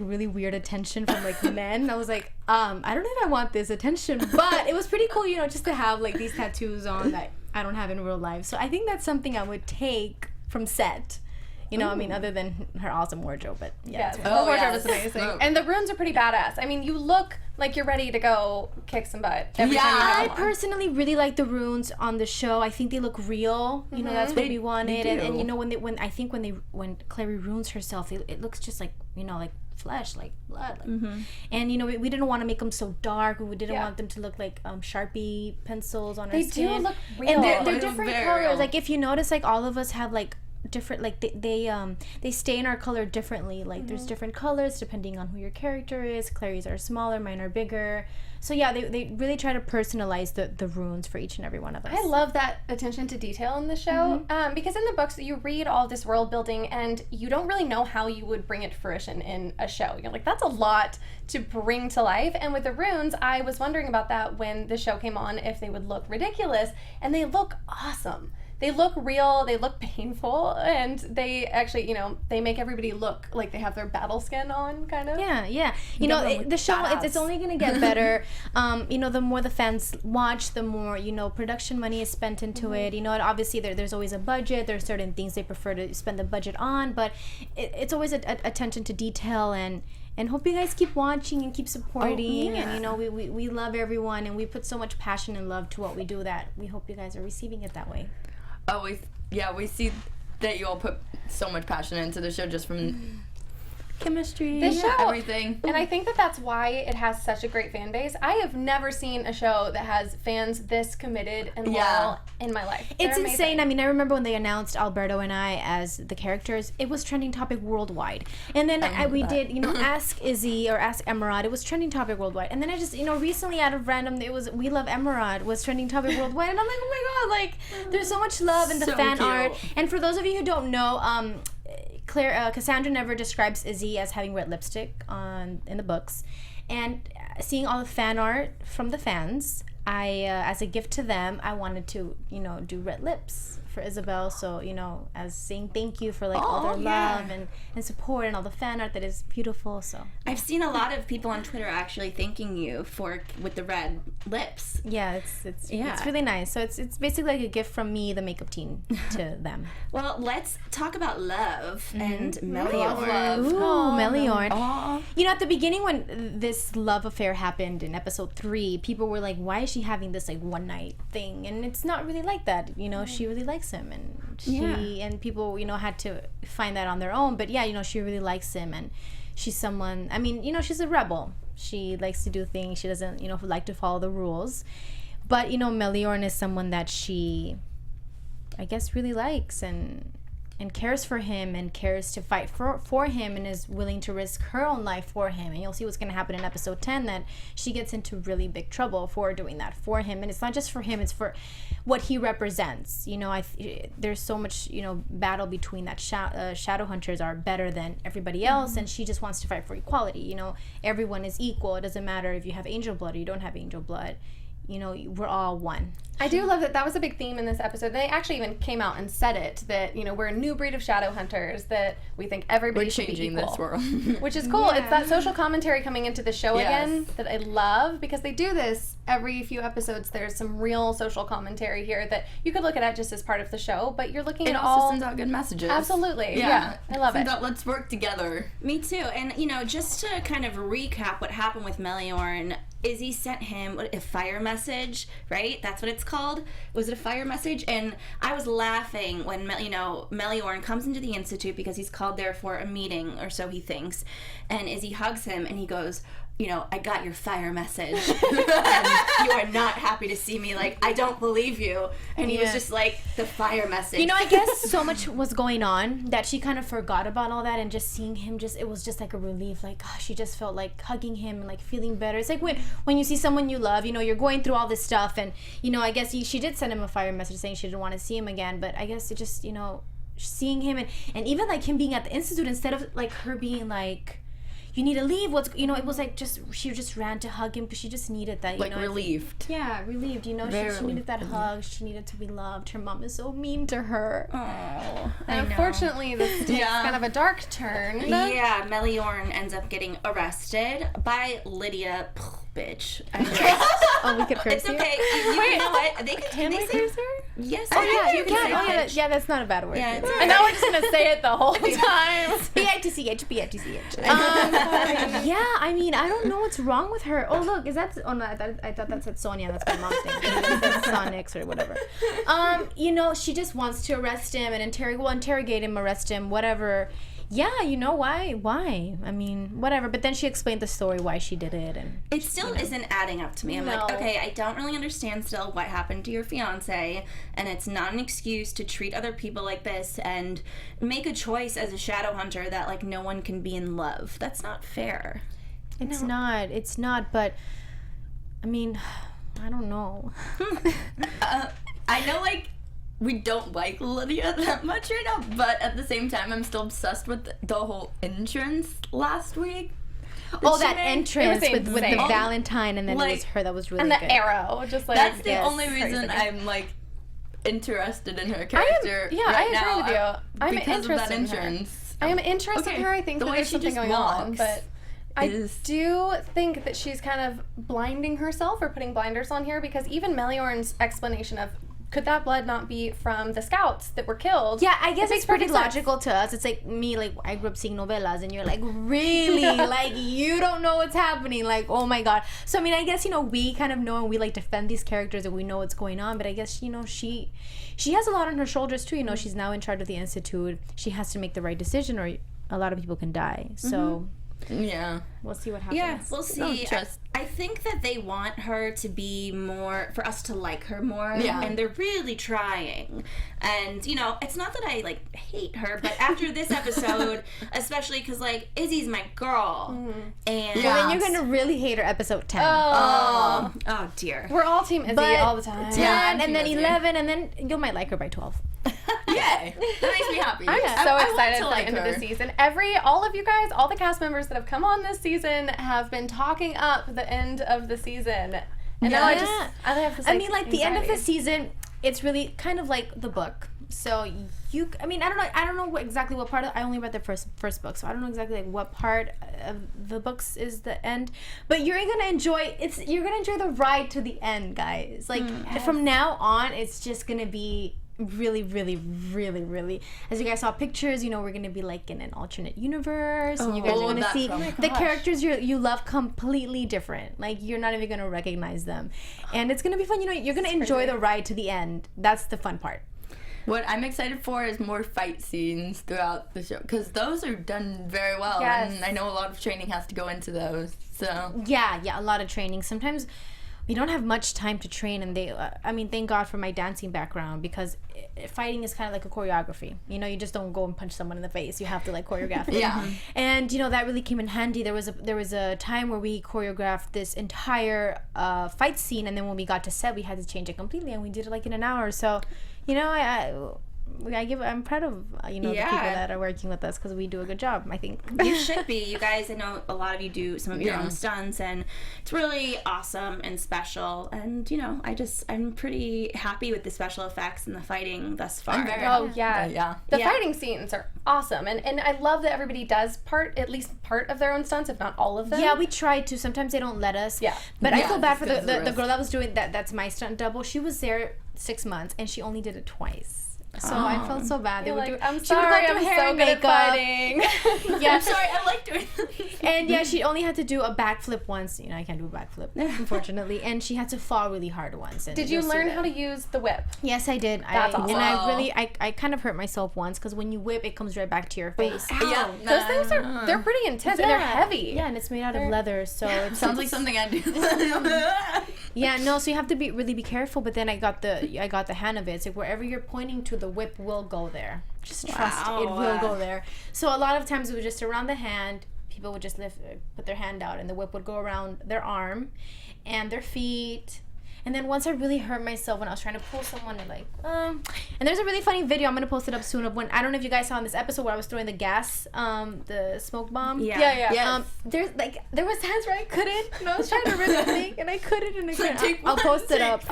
C: really weird attention from men. I was like, I don't know if I want this attention, but it was pretty cool, just to have these tattoos on that I don't have in real life. So I think that's something I would take from set. Other than her awesome wardrobe, but
E: the wardrobe is amazing. And the runes are pretty badass. I mean, you look like you're ready to go kick some butt every time you have
C: I
E: them on.
C: personally really like the runes on the show. I think they look real. That's what we wanted. And when Clary runes herself, it looks just like flesh, like blood. And we didn't want to make them so dark. We didn't want them to look like Sharpie pencils on our skin.
E: They do look real.
C: And they're different colors.
D: Real.
C: Like if you notice, all of us have different, they stain our color differently. There's different colors depending on who your character is. Clary's are smaller, mine are bigger. So yeah, they really try to personalize the runes for each and every one of us.
E: I love that attention to detail in the show, because in the books you read all this world building and you don't really know how you would bring it to fruition in a show. You're like, that's a lot to bring to life. And with the runes, I was wondering about that when the show came on, if they would look ridiculous, and they look awesome. They look real, they look painful, and they actually, they make everybody look like they have their battle skin on, kind of.
C: Yeah. The show, it's only going to get better. The more the fans watch, the more, production money is spent into it. Obviously there's always a budget. There's certain things they prefer to spend the budget on, but it's always attention to detail, and hope you guys keep watching and keep supporting. And we love everyone, and we put so much passion and love to what we do that we hope you guys are receiving it that way.
D: Oh, we see that you all put so much passion into the show just from
C: chemistry,
E: this show,
D: everything.
E: And I think that's why it has such a great fan base. I have never seen a show that has fans this committed and loyal in my life.
C: It's insane. I mean, I remember when they announced Alberto and I as the characters, it was trending topic worldwide. And then we did, Ask Izzy or Ask Emeraude. It was trending topic worldwide. And then I just, recently out of random, it was We Love Emeraude was trending topic worldwide. And I'm like, oh my God, there's so much love in the fan art. And for those of you who don't know, Cassandra never describes Izzy as having red lipstick in the books, and seeing all the fan art from the fans, I as a gift to them, I wanted to do red lips for Isabel. So, you know, as saying thank you for like all their love and support and all the fan art that is beautiful. So
B: I've seen a lot of people on Twitter actually thanking you with the red lips.
C: yeah, it's really nice. So it's basically like a gift from me, the makeup team, to them.
B: Well, let's talk about love and Meliorn.
C: Ooh, Meliorn. You know, at the beginning when this love affair happened in episode 3, people were like, why is she having this like one night thing? And it's not really like that. You know, she really likes him, and and people, you know, had to find that on their own. But yeah, you know, she really likes him, and she's someone, I mean, you know, she's a rebel. She likes to do things. She doesn't, you know, like to follow the rules. But, you know, Meliorn is someone that she, I guess, really likes and cares for him and cares to fight for him and is willing to risk her own life for him. And you'll see what's going to happen in episode 10, that she gets into really big trouble for doing that for him. And it's not just for him, it's for what he represents. You know, there's so much, you know, battle between that Shadowhunters are better than everybody else, and she just wants to fight for equality. You know, everyone is equal. It doesn't matter if you have angel blood or you don't have angel blood. You know, we're all one.
E: I do love that was a big theme in this episode. They actually even came out and said it, that, you know, we're a new breed of Shadowhunters, that we think everybody should be equal. This world. Which is cool. Yeah. It's that social commentary coming into the show again that I love, because they do this every few episodes. There's some real social commentary here that you could look at just as part of the show, but you're looking at all...
D: It also sends out good messages.
E: Absolutely. Yeah. I love it.
D: Let's work together.
B: Me too. And, you know, just to kind of recap what happened with Meliorn, Izzy sent him a fire message, right? That's what it's called. Was it a fire message? And I was laughing when, you know, Meliorn comes into the Institute because he's called there for a meeting, or so he thinks. And Izzy hugs him and he goes, you know, I got your fire message. And you are not happy to see me. Like, I don't believe you. And he was just like, the fire message.
C: You know, I guess so much was going on that she kind of forgot about all that, and just seeing him, it was just like a relief. Like, gosh, she just felt like hugging him and like feeling better. It's like when you see someone you love, you know, you're going through all this stuff, and, you know, I guess she did send him a fire message saying she didn't want to see him again, but I guess it just, you know, seeing him and even like him being at the Institute, instead of like her being like, you need to leave, you know, it was like she just ran to hug him because she just needed that, you
D: like,
C: know.
D: relieved.
C: Yeah, relieved, you know. She needed that hug. She needed to be loved. Her mom is so mean to her.
B: Oh,
E: and unfortunately, this takes kind of a dark turn.
B: Yeah, Meliorn ends up getting arrested by Lydia. Bitch.
C: Oh, we could curse
B: It's okay. You know what?
E: Can we curse her?
B: Yes.
C: Oh, yeah, you can. Oh, yeah, that's not a bad word.
B: Yeah,
E: and now we're just going to say it the whole time.
C: B-I-T-C-H. Yeah, I mean, I don't know what's wrong with her. Oh, look, is that... Oh, no, I thought that said Sonia. That's my mom's name. That's Sonics or whatever. You know, she just wants to arrest him and interrogate him, arrest him, whatever. Yeah, you know, why? I mean, whatever. But then she explained the story, why she did it. And
B: it still isn't adding up to me. I'm like, okay, I don't really understand still what happened to your fiance, and it's not an excuse to treat other people like this and make a choice as a Shadowhunter that, like, no one can be in love. That's not fair.
C: It's not, but, I mean, I don't know.
D: I know, like, we don't like Lydia that much right now, but at the same time, I'm still obsessed with the whole entrance last week.
C: That entrance with the Valentine, and then it was her that was really good.
E: And the arrow, just like...
D: That's the only reason I'm, like, interested in her character
E: I agree with you. I'm
D: because
E: interested
D: of that entrance.
E: I am interested in her. I think that there's something going on, but... I do think that she's kind of blinding herself or putting blinders on here, because even Meliorn's explanation of, could that blood not be from the scouts that were killed?
C: Yeah, I guess it's pretty logical to us. It's like me, like, I grew up seeing novellas, and you're like, really? Like, you don't know what's happening. Like, oh my God. So, I mean, I guess, you know, we kind of know, and we, like, defend these characters, and we know what's going on, but I guess, you know, she has a lot on her shoulders, too. You know, she's now in charge of the Institute. She has to make the right decision, or a lot of people can die. So...
D: Yeah.
C: We'll see what happens.
B: Yeah, we'll see. I think that they want her to be more, for us to like her more.
D: Yeah.
B: And they're really trying. And, you know, it's not that I, like, hate her, but after this episode, especially because, like, Izzy's my girl. And...
C: Well, then you're going to really hate her episode 10.
B: Oh, dear.
E: We're all Team Izzy all the time.
C: 10, and then 11, and then you might like her by 12.
D: Yay! That makes me happy.
E: I'm so excited for the end of the season. All of you guys, all the cast members that have come on this season have been talking up the end of the season. And now I have this,
C: I mean, like, the end of the season, it's really kind of like the book. So I don't know exactly what part I only read the first book, so I don't know exactly like what part of the books is the end. But you're gonna enjoy the ride to the end, guys. Like from now on, it's just gonna be really, really, really, really. As you guys saw pictures, we're gonna be like in an alternate universe, and you guys are gonna see the characters you love completely different. Like you're not even gonna recognize them, and it's gonna be fun. You're gonna enjoy the ride to the end. That's the fun part.
D: What I'm excited for is more fight scenes throughout the show, because those are done very well, and I know a lot of training has to go into those. So
C: yeah, a lot of training. Sometimes we don't have much time to train, and thank God for my dancing background, because fighting is kind of like a choreography. You just don't go and punch someone in the face. You have to like choreograph it.
D: Yeah.
C: And that really came in handy. There was a time where we choreographed this entire fight scene, and then when we got to set, we had to change it completely, and we did it like in an hour. So, I'm proud of the people that are working with us, because we do a good job, I think.
B: You should be. You guys, I know a lot of you do some of your own stunts, and it's really awesome and special. And I'm pretty happy with the special effects and the fighting thus far.
D: I'm very happy.
E: Yeah. The fighting scenes are awesome, and I love that everybody does at least part of their own stunts, if not all of them.
C: Yeah, we try to. Sometimes they don't let us. Yeah. But I feel bad for the girl that was doing that. That's my stunt double. She was there 6 months, and she only did it twice. So I felt so bad. They would do.
E: I'm sorry, I'm so good at fighting.
C: Yeah,
D: I'm sorry, I like doing this.
C: And she only had to do a backflip once. I can't do a backflip, unfortunately. And she had to fall really hard once. And
E: did you learn how to use the whip?
C: Yes, I did.
E: That's awesome.
C: And I kind of hurt myself once, because when you whip, it comes right back to your face.
D: Yeah,
E: those things they're pretty intense, and they're heavy.
C: Yeah, and it's made out of leather, so it
D: sounds like something I do.
C: Yeah, no. So you have to really be careful. But then I got the hang of it. It's like wherever you're pointing to, the whip will go there. Just trust it will go there. So a lot of times it was just around the hand. People would just put their hand out, and the whip would go around their arm and their feet. And then once I really hurt myself when I was trying to pull someone, and there's a really funny video, I'm gonna post it up soon, of when, I don't know if you guys saw in this episode where I was throwing the gas, the smoke bomb.
E: Yeah.
D: Yes.
C: There was times where I couldn't, and I was trying to rip the thing, and I couldn't, I'll post it up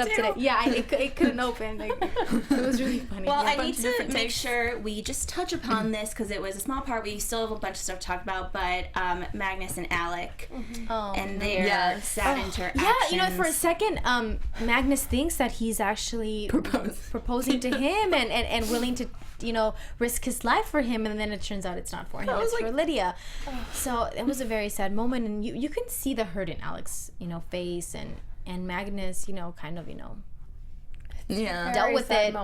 C: today. Yeah, it couldn't open. It was really funny.
B: Well, I need to make sure we just touch upon this, because it was a small part. We still have a bunch of stuff to talk about, but Magnus and Alec and their sad interactions.
C: Yeah, for a second, Magnus thinks that he's actually proposing to him and willing to, risk his life for him, and then it turns out it's not for him, it's for Lydia. So it was a very sad moment, and you can see the hurt in Alec's, face, and Magnus, kind of, dealt with it,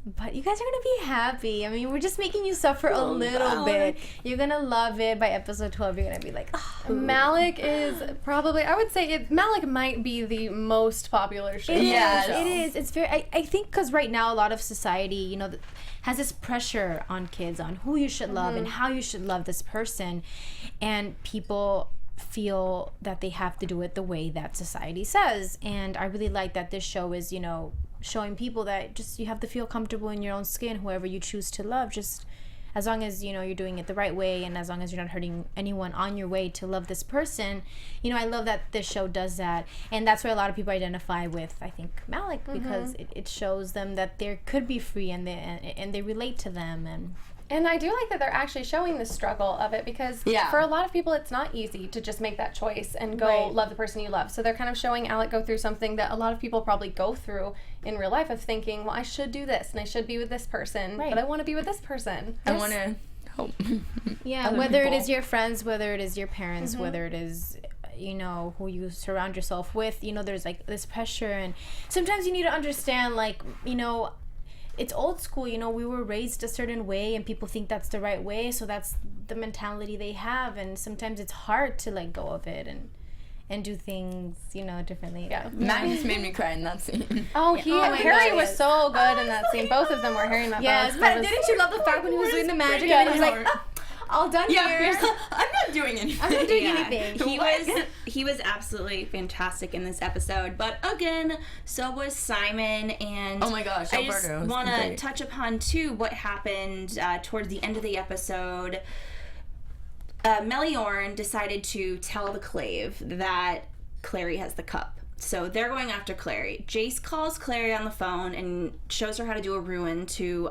C: but you guys are gonna be happy. I mean, we're just making you suffer a little bit. You're gonna love it. By episode 12, you're gonna be like,
E: Malik is probably, I would say, Malik might be the most popular show.
C: Yes, it is. It's very. I think because right now a lot of society, has this pressure on kids on who you should love and how you should love this person, and people feel that they have to do it the way that society says. And I really like that this show is, showing people that just you have to feel comfortable in your own skin, whoever you choose to love, just as long as you're doing it the right way, and as long as you're not hurting anyone on your way to love this person. I love that this show does that, and that's where a lot of people identify with, I think, Malik, because it shows them that they could be free, and they relate to them.
E: And I do like that they're actually showing the struggle of it, because for a lot of people it's not easy to just make that choice and go love the person you love. So they're kind of showing Alec go through something that a lot of people probably go through in real life, of thinking, well, I should do this and I should be with this person, but I want to be with this person.
D: I want to help.
C: Yeah, whether it is your friends, whether it is your parents, whether it is who you surround yourself with, there's like this pressure, and sometimes you need to understand, it's old school, we were raised a certain way, and people think that's the right way, so that's the mentality they have, and sometimes it's hard to let go of it and do things, differently.
D: Yeah. Magnus made me cry in that scene.
E: Harry was so good in that scene. Both of them were. Harry and Matt.
C: Yes, but didn't you love the fact when he was doing the magic and he was like, all done here.
D: I'm not doing anything.
B: He was absolutely fantastic in this episode. But again, so was Simon. And
D: oh my gosh,
B: I just want to touch upon too what happened towards the end of the episode. Meliorn decided to tell the Clave that Clary has the cup. So they're going after Clary. Jace calls Clary on the phone and shows her how to do a ruin to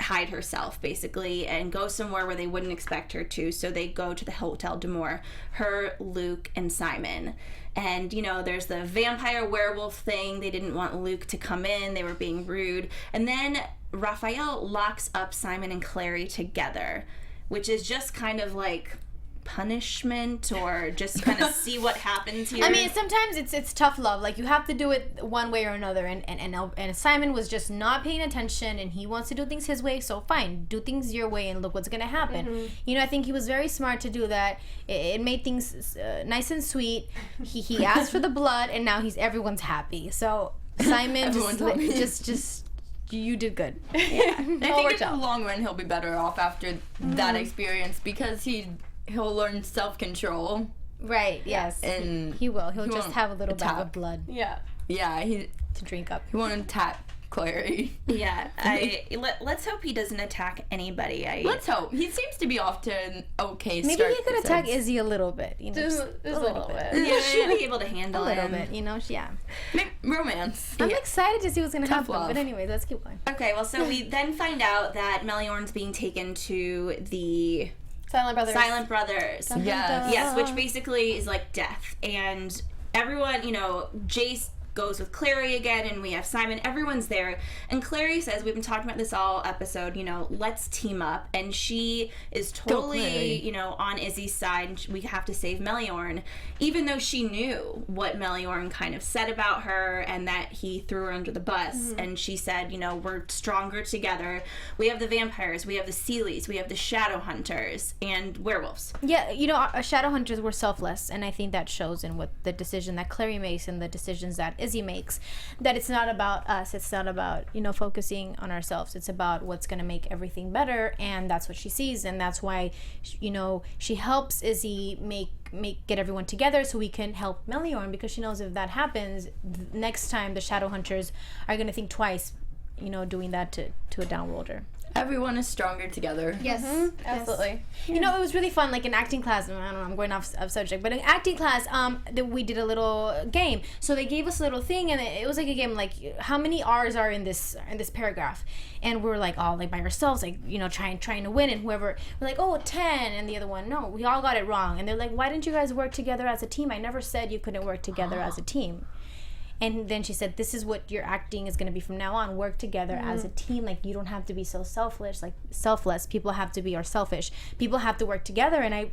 B: hide herself, basically, and go somewhere where they wouldn't expect her to. So they go to the Hotel d'Amour, her, Luke, and Simon. And, you know, there's the vampire werewolf thing. They didn't want Luke to come in. They were being rude. And then Raphael locks up Simon and Clary together, which is just kind of like punishment, or just kind of see what happens here.
C: I mean, sometimes it's tough love. Like, you have to do it one way or another. And Simon was just not paying attention, and he wants to do things his way. So fine, do things your way, and look what's gonna happen. You know, I think he was very smart to do that. It made things nice and sweet. He asked for the blood, and now everyone's happy. So Simon, just you did good. Yeah.
D: I think in the long run he'll be better off after that experience, because he'll learn self-control.
C: Right, yes.
D: And
C: he will. He'll just have a little bit of blood.
E: Yeah.
D: Yeah,
C: to drink up.
D: He won't attack Clary.
B: Yeah. Let's hope he doesn't attack anybody.
D: Let's hope. He seems to be off to an okay
C: Maybe
D: start.
C: he could attack Izzy a little bit. You know,
E: just a little bit.
B: Yeah, she'll be able to handle
C: a little
B: him.
C: bit, you know? Yeah.
D: Romance.
C: I'm excited to see what's going to happen.
D: love.
C: But anyway, let's keep going.
B: Okay, well, so we then find out that Meliorn's being taken to the
E: Silent Brothers.
B: Yes, which basically is like death. And everyone, you know, Jace goes with Clary again, and we have Simon. Everyone's there. And Clary says, we've been talking about this all episode, you know, let's team up. And she is totally, you know, on Izzy's side. We have to save Meliorn, even though she knew what Meliorn kind of said about her and that he threw her under the bus. And she said, you know, we're stronger together. We have the vampires, we have the Seelies, we have the Shadowhunters, and werewolves.
C: Yeah, you know, Shadowhunters were selfless, and I think that shows in what the decision that Clary makes and the decisions that Izzy makes, that it's not about us, it's not about, you know, focusing on ourselves, it's about what's going to make everything better. And that's what she sees, and that's why, you know, she helps Izzy get everyone together so we can help Meliorn, because she knows if that happens, next time the Shadowhunters are going to think twice, you know, doing that to a downworlder.
D: Everyone is stronger together.
C: Yes,
E: absolutely.
C: You know, it was really fun. Like in acting class, I don't know, I'm going off subject, but in acting class, we did a little game. So they gave us a little thing, and it was like a game, like how many R's are in this paragraph, and we're like all like by ourselves, like, you know, trying to win, and whoever, we're like, oh, 10, and the other one, no, we all got it wrong, and they're like, why didn't you guys work together as a team? I never said you couldn't work together as a team. And then she said, this is what your acting is going to be from now on. Work together as a team. Like, you don't have to be so selfless. People have to be, or selfish. People have to work together. And I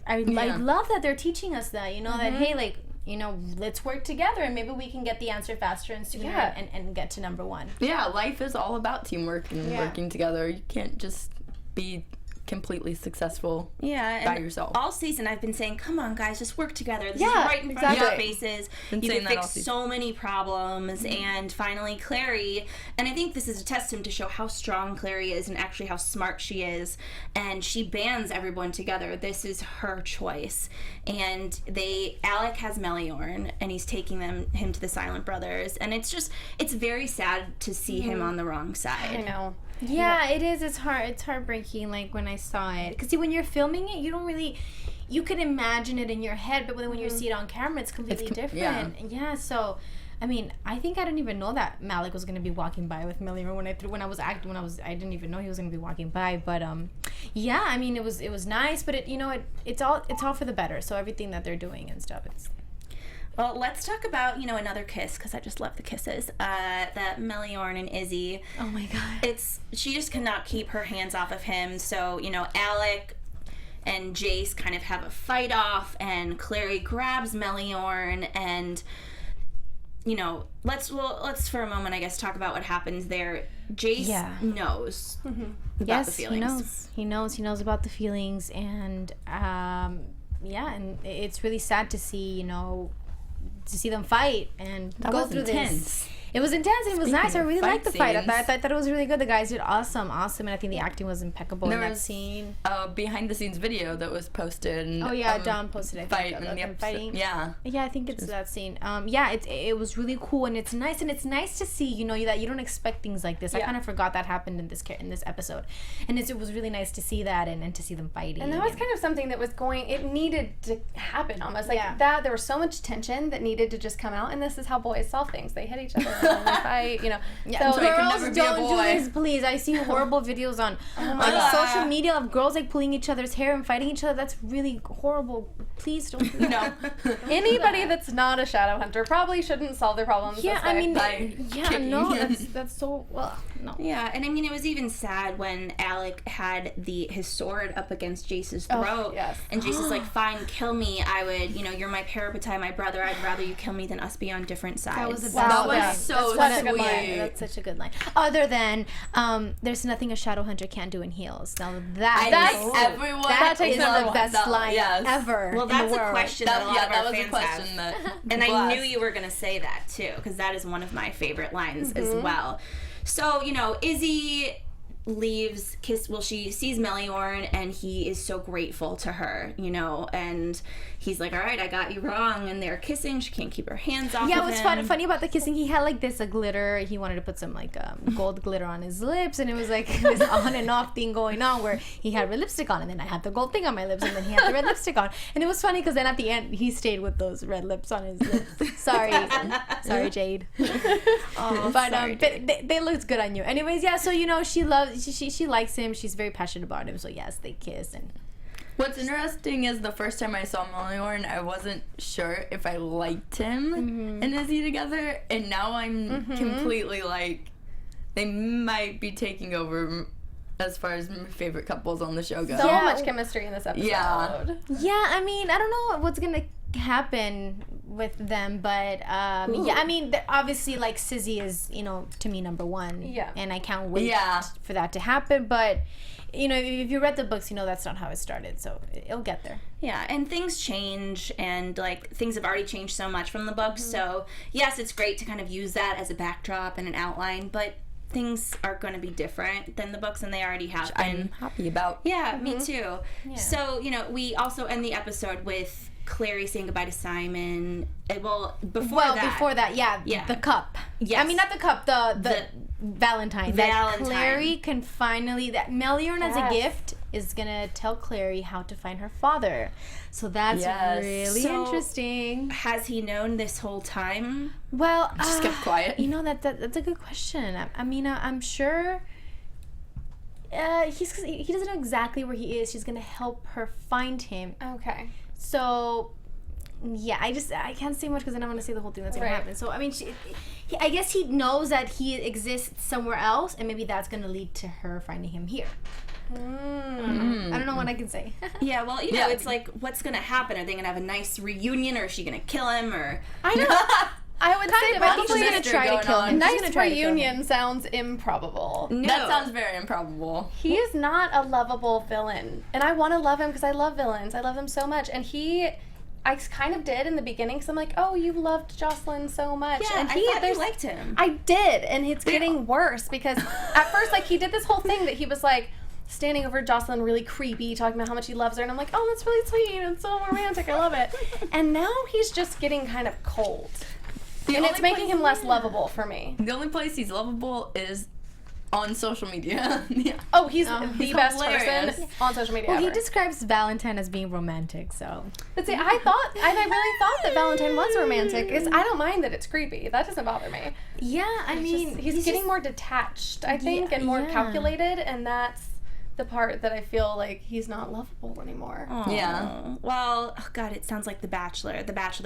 C: love that they're teaching us that, you know, that, hey, like, you know, let's work together and maybe we can get the answer faster and sooner and get to number one.
D: Yeah, life is all about teamwork and working together. You can't just be completely successful by yourself.
B: All season I've been saying, come on guys, just work together. This is right in front of your faces. You can fix so many problems. And finally Clary, and I think this is a testament to show how strong Clary is and actually how smart she is, and she bands everyone together. This is her choice. And Alec has Meliorn, and he's taking him to the Silent Brothers, and it's very sad to see him on the wrong side.
E: I know.
C: Yeah, it is. It's heartbreaking, like, when I saw it. Because, see, when you're filming it, you don't really... You can imagine it in your head, but when you see it on camera, it's completely different. Yeah, so... I mean, I think I didn't even know that Malik was going to be walking by with Meliorn when I was acting. I didn't even know he was going to be walking by. But yeah, I mean, it was nice. But it's all for the better. So everything that they're doing and stuff, it's...
B: Well, let's talk about, you know, another kiss, because I just love the kisses. That Meliorn and Izzy.
C: Oh my god.
B: She just cannot keep her hands off of him. So, you know, Alec and Jace kind of have a fight off, and Clary grabs Meliorn, and, you know, let's for a moment, I guess, talk about what happens there. Jace knows about the feelings.
C: He knows about the feelings, and and it's really sad to see, you know, to see them fight and go through this. It was intense and it was
D: Speaking
C: nice. I
D: of
C: really
D: fight
C: liked the fight.
D: scenes.
C: I thought it was really good. The guys did awesome, and I think the acting was impeccable
D: There
C: in that
D: was
C: scene.
D: a behind the scenes video that was posted. And,
C: Oh yeah, Dom posted it.
D: fight in the episode.
C: Fighting.
D: Yeah.
C: Yeah, I think it's that scene. Yeah, it was really cool and it's nice to see, you know, that you don't expect things like this. I
E: Yeah.
C: kind of forgot that happened in this episode, and it was really nice to see that and to see them fighting.
E: And that was kind of something that was it needed to happen almost. Like
C: Yeah.
E: that, there was so much tension that needed to just come out. And this is how boys solve things. They hit each other and they fight, you know.
C: Yeah,
E: So,
D: I can
C: girls,
D: never be a
C: don't do
D: boy.
C: this, please. I see horrible videos on social media of girls like pulling each other's hair and fighting each other. That's really horrible. Please don't do that.
D: No.
E: anybody that's not a shadow hunter probably shouldn't solve their problems.
C: Yeah,
E: this
C: I
E: way.
C: mean,
D: By
C: yeah,
D: kicking.
C: no, that's so, well, no.
B: Yeah, and I mean, it was even sad when Alec had his sword up against Jace's throat.
E: yes.
B: And Jace is like, fine, kill me. I would, you know, you're my parabatai, my brother. I'd rather you kill me than us be on different sides.
C: That was the best
D: That
C: line.
D: was so
E: That's such a good line.
D: sweet.
C: That's such a good line. Other than, there's nothing a shadow hunter can't do in heels. Now
D: I
C: that's
D: think everyone
C: that
E: takes
C: is
E: number
C: the
E: one.
C: best
D: That-
C: line
D: yes.
C: ever.
B: Well,
C: in
B: that's
C: the
B: a
C: world.
B: question that a lot of
D: that
B: our
D: was a
B: fans
D: question
B: have.
D: that.
B: And I
D: blast.
B: knew you were going to say that too, because that is one of my favorite lines as
C: Mm-hmm.
B: well. So, you know, Izzy leaves she sees Meliorn and he is so grateful to her, you know, and he's like, all right, I got you wrong, and they're kissing. She can't keep her hands off
C: Yeah,
B: of
C: what's
B: him.
C: funny about the kissing, he had like this glitter. He wanted to put some like gold glitter on his lips, and it was like this on and off thing going on where he had red lipstick on, and then I had the gold thing on my lips, and then he had the red lipstick on, and it was funny because then at the end he stayed with those red lips on his lips. Sorry, Jade. But they looked good on you. Anyways, yeah. So you know she likes him. She's very passionate about him. So yes, they kiss and.
D: What's interesting is the first time I saw Meliorn, I wasn't sure if I liked him and Izzy together, and now I'm completely like, they might be taking over as far as my favorite couples on the show go.
E: so
C: Yeah.
E: much chemistry in this episode.
D: Yeah.
C: Yeah, I mean, I don't know what's gonna happen with them, but yeah, I mean, obviously, like Sizzy is, you know, to me number one.
E: Yeah.
C: And I can't wait
D: Yeah.
C: for that to happen. But you know, if you read the books, you know that's not how it started. So it'll get there.
B: Yeah, and things change, and like things have already changed so much from the books. So yes, it's great to kind of use that as a backdrop and an outline, but things are going to be different than the books, and they already have
D: I'm
B: been.
D: happy about.
B: Yeah, me too. So, you know, we also end the episode with Clary saying goodbye to Simon. Before that,
C: yeah, the cup.
B: Yes.
C: I mean, not the cup, the Valentine. That Clary can finally, that Meliorn as a gift is gonna tell Clary how to find her father. So that's really interesting.
B: Has he known this whole time?
C: Well,
D: Just kept quiet.
C: You know, that's a good question. I mean, I'm sure he doesn't know exactly where he is. She's gonna help her find him.
E: Okay.
C: So, yeah, I can't say much because I don't want to say the whole thing that's gonna happen. So, I mean, I guess he knows that he exists somewhere else, and maybe that's gonna lead to her finding him here. I don't know what I can say.
B: Yeah, well, you know, it's like, what's gonna happen? Are they gonna have a nice reunion, or is she gonna kill him, or?
E: I don't I would say
C: I think she's
E: probably
C: gonna try to kill him.
E: a
C: She's
E: nice
C: gonna try to kill him.
E: reunion sounds improbable.
B: No.
D: That sounds very improbable.
E: He is not a lovable villain, and I want to love him because I love villains. I love him so much, and I kind of did in the beginning because I'm like, oh, you loved Jocelyn so much.
B: Yeah,
E: and
B: I thought you liked him.
E: I did, and it's getting worse because at first, like, he did this whole thing that he was like standing over Jocelyn really creepy, talking about how much he loves her, and I'm like, oh, that's really sweet and so romantic. I love it. And now he's just getting kind of cold. And it's making him less lovable for me.
D: The only place he's lovable is on social media. Yeah.
E: Oh, he's
C: he's
E: the best
D: hilarious.
E: person on social media
C: Well, he
E: ever.
C: describes Valentine as being romantic, so.
E: But see, I really thought that Valentine was romantic. I don't mind that it's creepy. That doesn't bother me.
C: Yeah, I mean,
E: He's getting more detached, I think, and more calculated, and that's the part that I feel like he's not lovable anymore.
B: Aw.
D: Yeah.
B: Well, oh God, it sounds like The Bachelor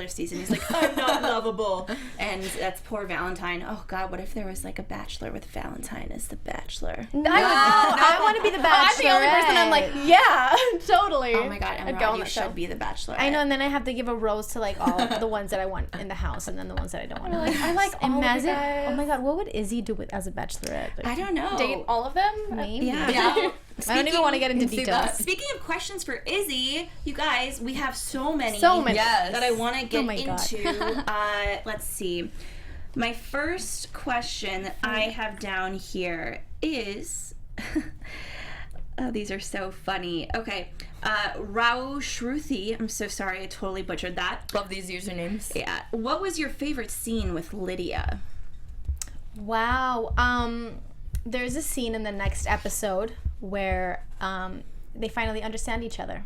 B: season. He's like, I'm not lovable. And that's poor Valentine. Oh God, what if there was like a Bachelor with Valentine as the Bachelor?
C: I want to be the Bachelor.
E: I'm the only person I'm like, yeah, totally.
B: Oh my God,
E: I'd go on
B: Emeraude, you
E: that show.
B: should be the Bachelor.
C: I know, and then I have to give a rose to like all the ones that I want in the house, and then the ones that I don't want.
E: I like all of you
C: Imagine,
E: guys.
C: oh my God, what would Izzy do as a bachelorette? Like,
B: I don't know.
E: Date all of them?
C: maybe.
B: Yeah.
C: I don't even want to get into
D: see
C: details.
D: that.
B: Speaking of questions for Izzy, you guys, we have so many.
E: So many.
D: Yes.
B: That I want to get
C: my God.
B: into. Let's see. My first question that I have down here is... oh, these are so funny. Okay. Rao Shruthi. I'm so sorry. I totally butchered that.
D: Love these usernames.
B: Yeah. What was your favorite scene with Lydia?
C: Wow. There's a scene in the next episode where they finally understand each other.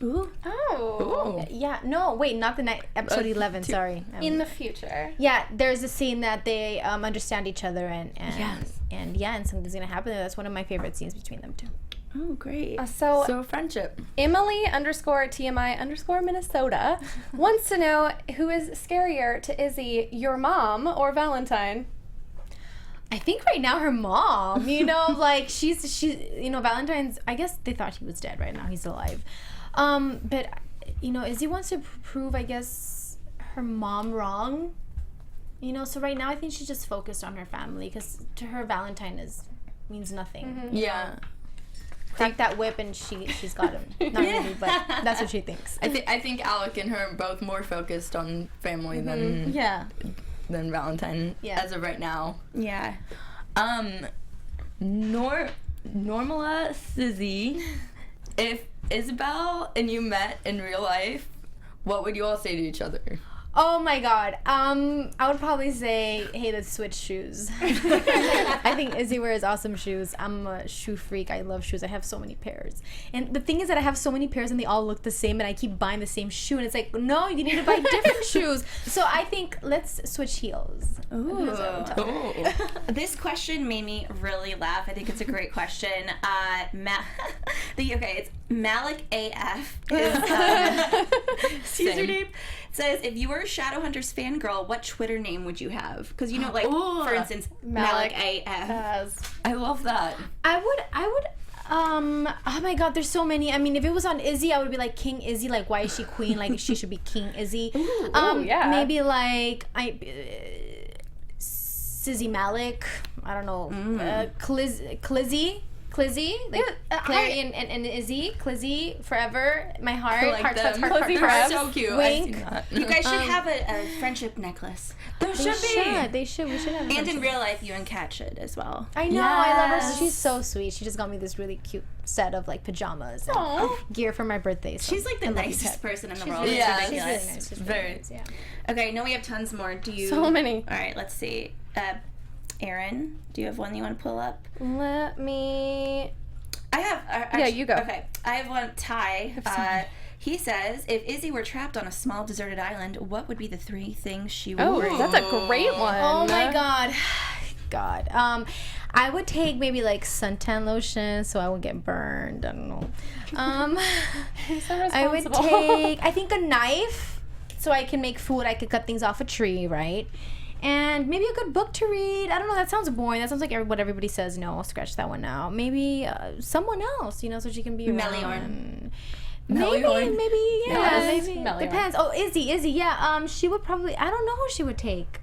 B: Ooh.
E: Oh.
C: Yeah. No, wait, not the next episode 11. Sorry.
E: In the future.
C: Yeah, there's a scene that they understand each other and
B: Yes.
C: and something's gonna happen there. That's one of my favorite scenes between them two.
B: Oh, great.
E: So
D: friendship.
E: Emily_TMI_Minnesota wants to know who is scarier to Izzy, your mom or Valentine?
C: I think right now her mom, you know, like she's you know, Valentine's, I guess they thought he was dead. Right now he's alive. But you know, Izzy wants to prove, I guess, her mom wrong. You know, so right now I think she's just focused on her family, because to her Valentine means nothing.
D: Yeah.
C: Crack that whip and she's got him. Not really, but that's what she thinks.
D: I think Alec and her are both more focused on family than Valentine as of right now.
B: Yeah.
D: Normala Sizzy, if Isabel and you met in real life, what would you all say to each other?
C: Oh my god. I would probably say, hey, let's switch shoes. I think Izzy wears awesome shoes. I'm a shoe freak. I love shoes. I have so many pairs. And the thing is that I have so many pairs and they all look the same, and I keep buying the same shoe, and it's like, no, you need to buy different shoes. So I think let's switch heels.
B: Ooh. This question made me really laugh. I think it's a great question. It's Malik AF. Username says, if you were a Shadowhunters fangirl, what Twitter name would you have? Because you know, like, for instance, Malik AF.
D: I love that.
C: I would oh my god, there's so many. I mean, if it was on Izzy, I would be like King Izzy, like, why is she queen? Like, she should be King Izzy.
E: Yeah.
C: Maybe like Sizzy Malik, I don't know, Clizzy, like Clary and Izzy, Clizzy forever, my heart,
D: like
C: heart,
D: them.
C: heart,
E: Clizzy
C: heart,
D: So cute.
C: Wink.
D: I've seen that.
B: You guys should have a friendship necklace.
D: There should be.
C: They should. We should have.
B: And in real life, you and Kat should as well.
C: I know. I love her.
D: Yes.
C: She's so sweet. She just got me this really cute set of like pajamas and gear for my birthday. So
B: She's like the
C: I love you,
B: nicest
C: Kat.
B: person in the
C: She's
B: world.
C: really
B: It's
D: nice.
C: She's really
B: ridiculous.
C: nice. She's
D: Very.
C: really nice. Yeah.
B: Okay, no, we have tons more. Do you?
E: So many.
B: All right, let's see. Erin, do you have one you want to pull up?
E: Let me...
B: I have.
E: Yeah, you go.
B: Okay, I have one. Ty. He says, if Izzy were trapped on a small deserted island, what would be the 3 things she would bring?
E: Oh, that's a great one.
C: Oh my god. I would take maybe like suntan lotion so I won't get burned. I don't know.
E: So
C: I would
E: responsible.
C: take, I think, a knife so I can make food. I could cut things off a tree, right? And maybe a good book to read. I don't know. That sounds boring. That sounds like what everybody says. No, I'll scratch that one out. Maybe someone else, you know, so she can be around. Maybe, yeah, maybe.
E: Meliorn.
C: Depends. Oh, Izzy, yeah. She would probably, I don't know who she would take.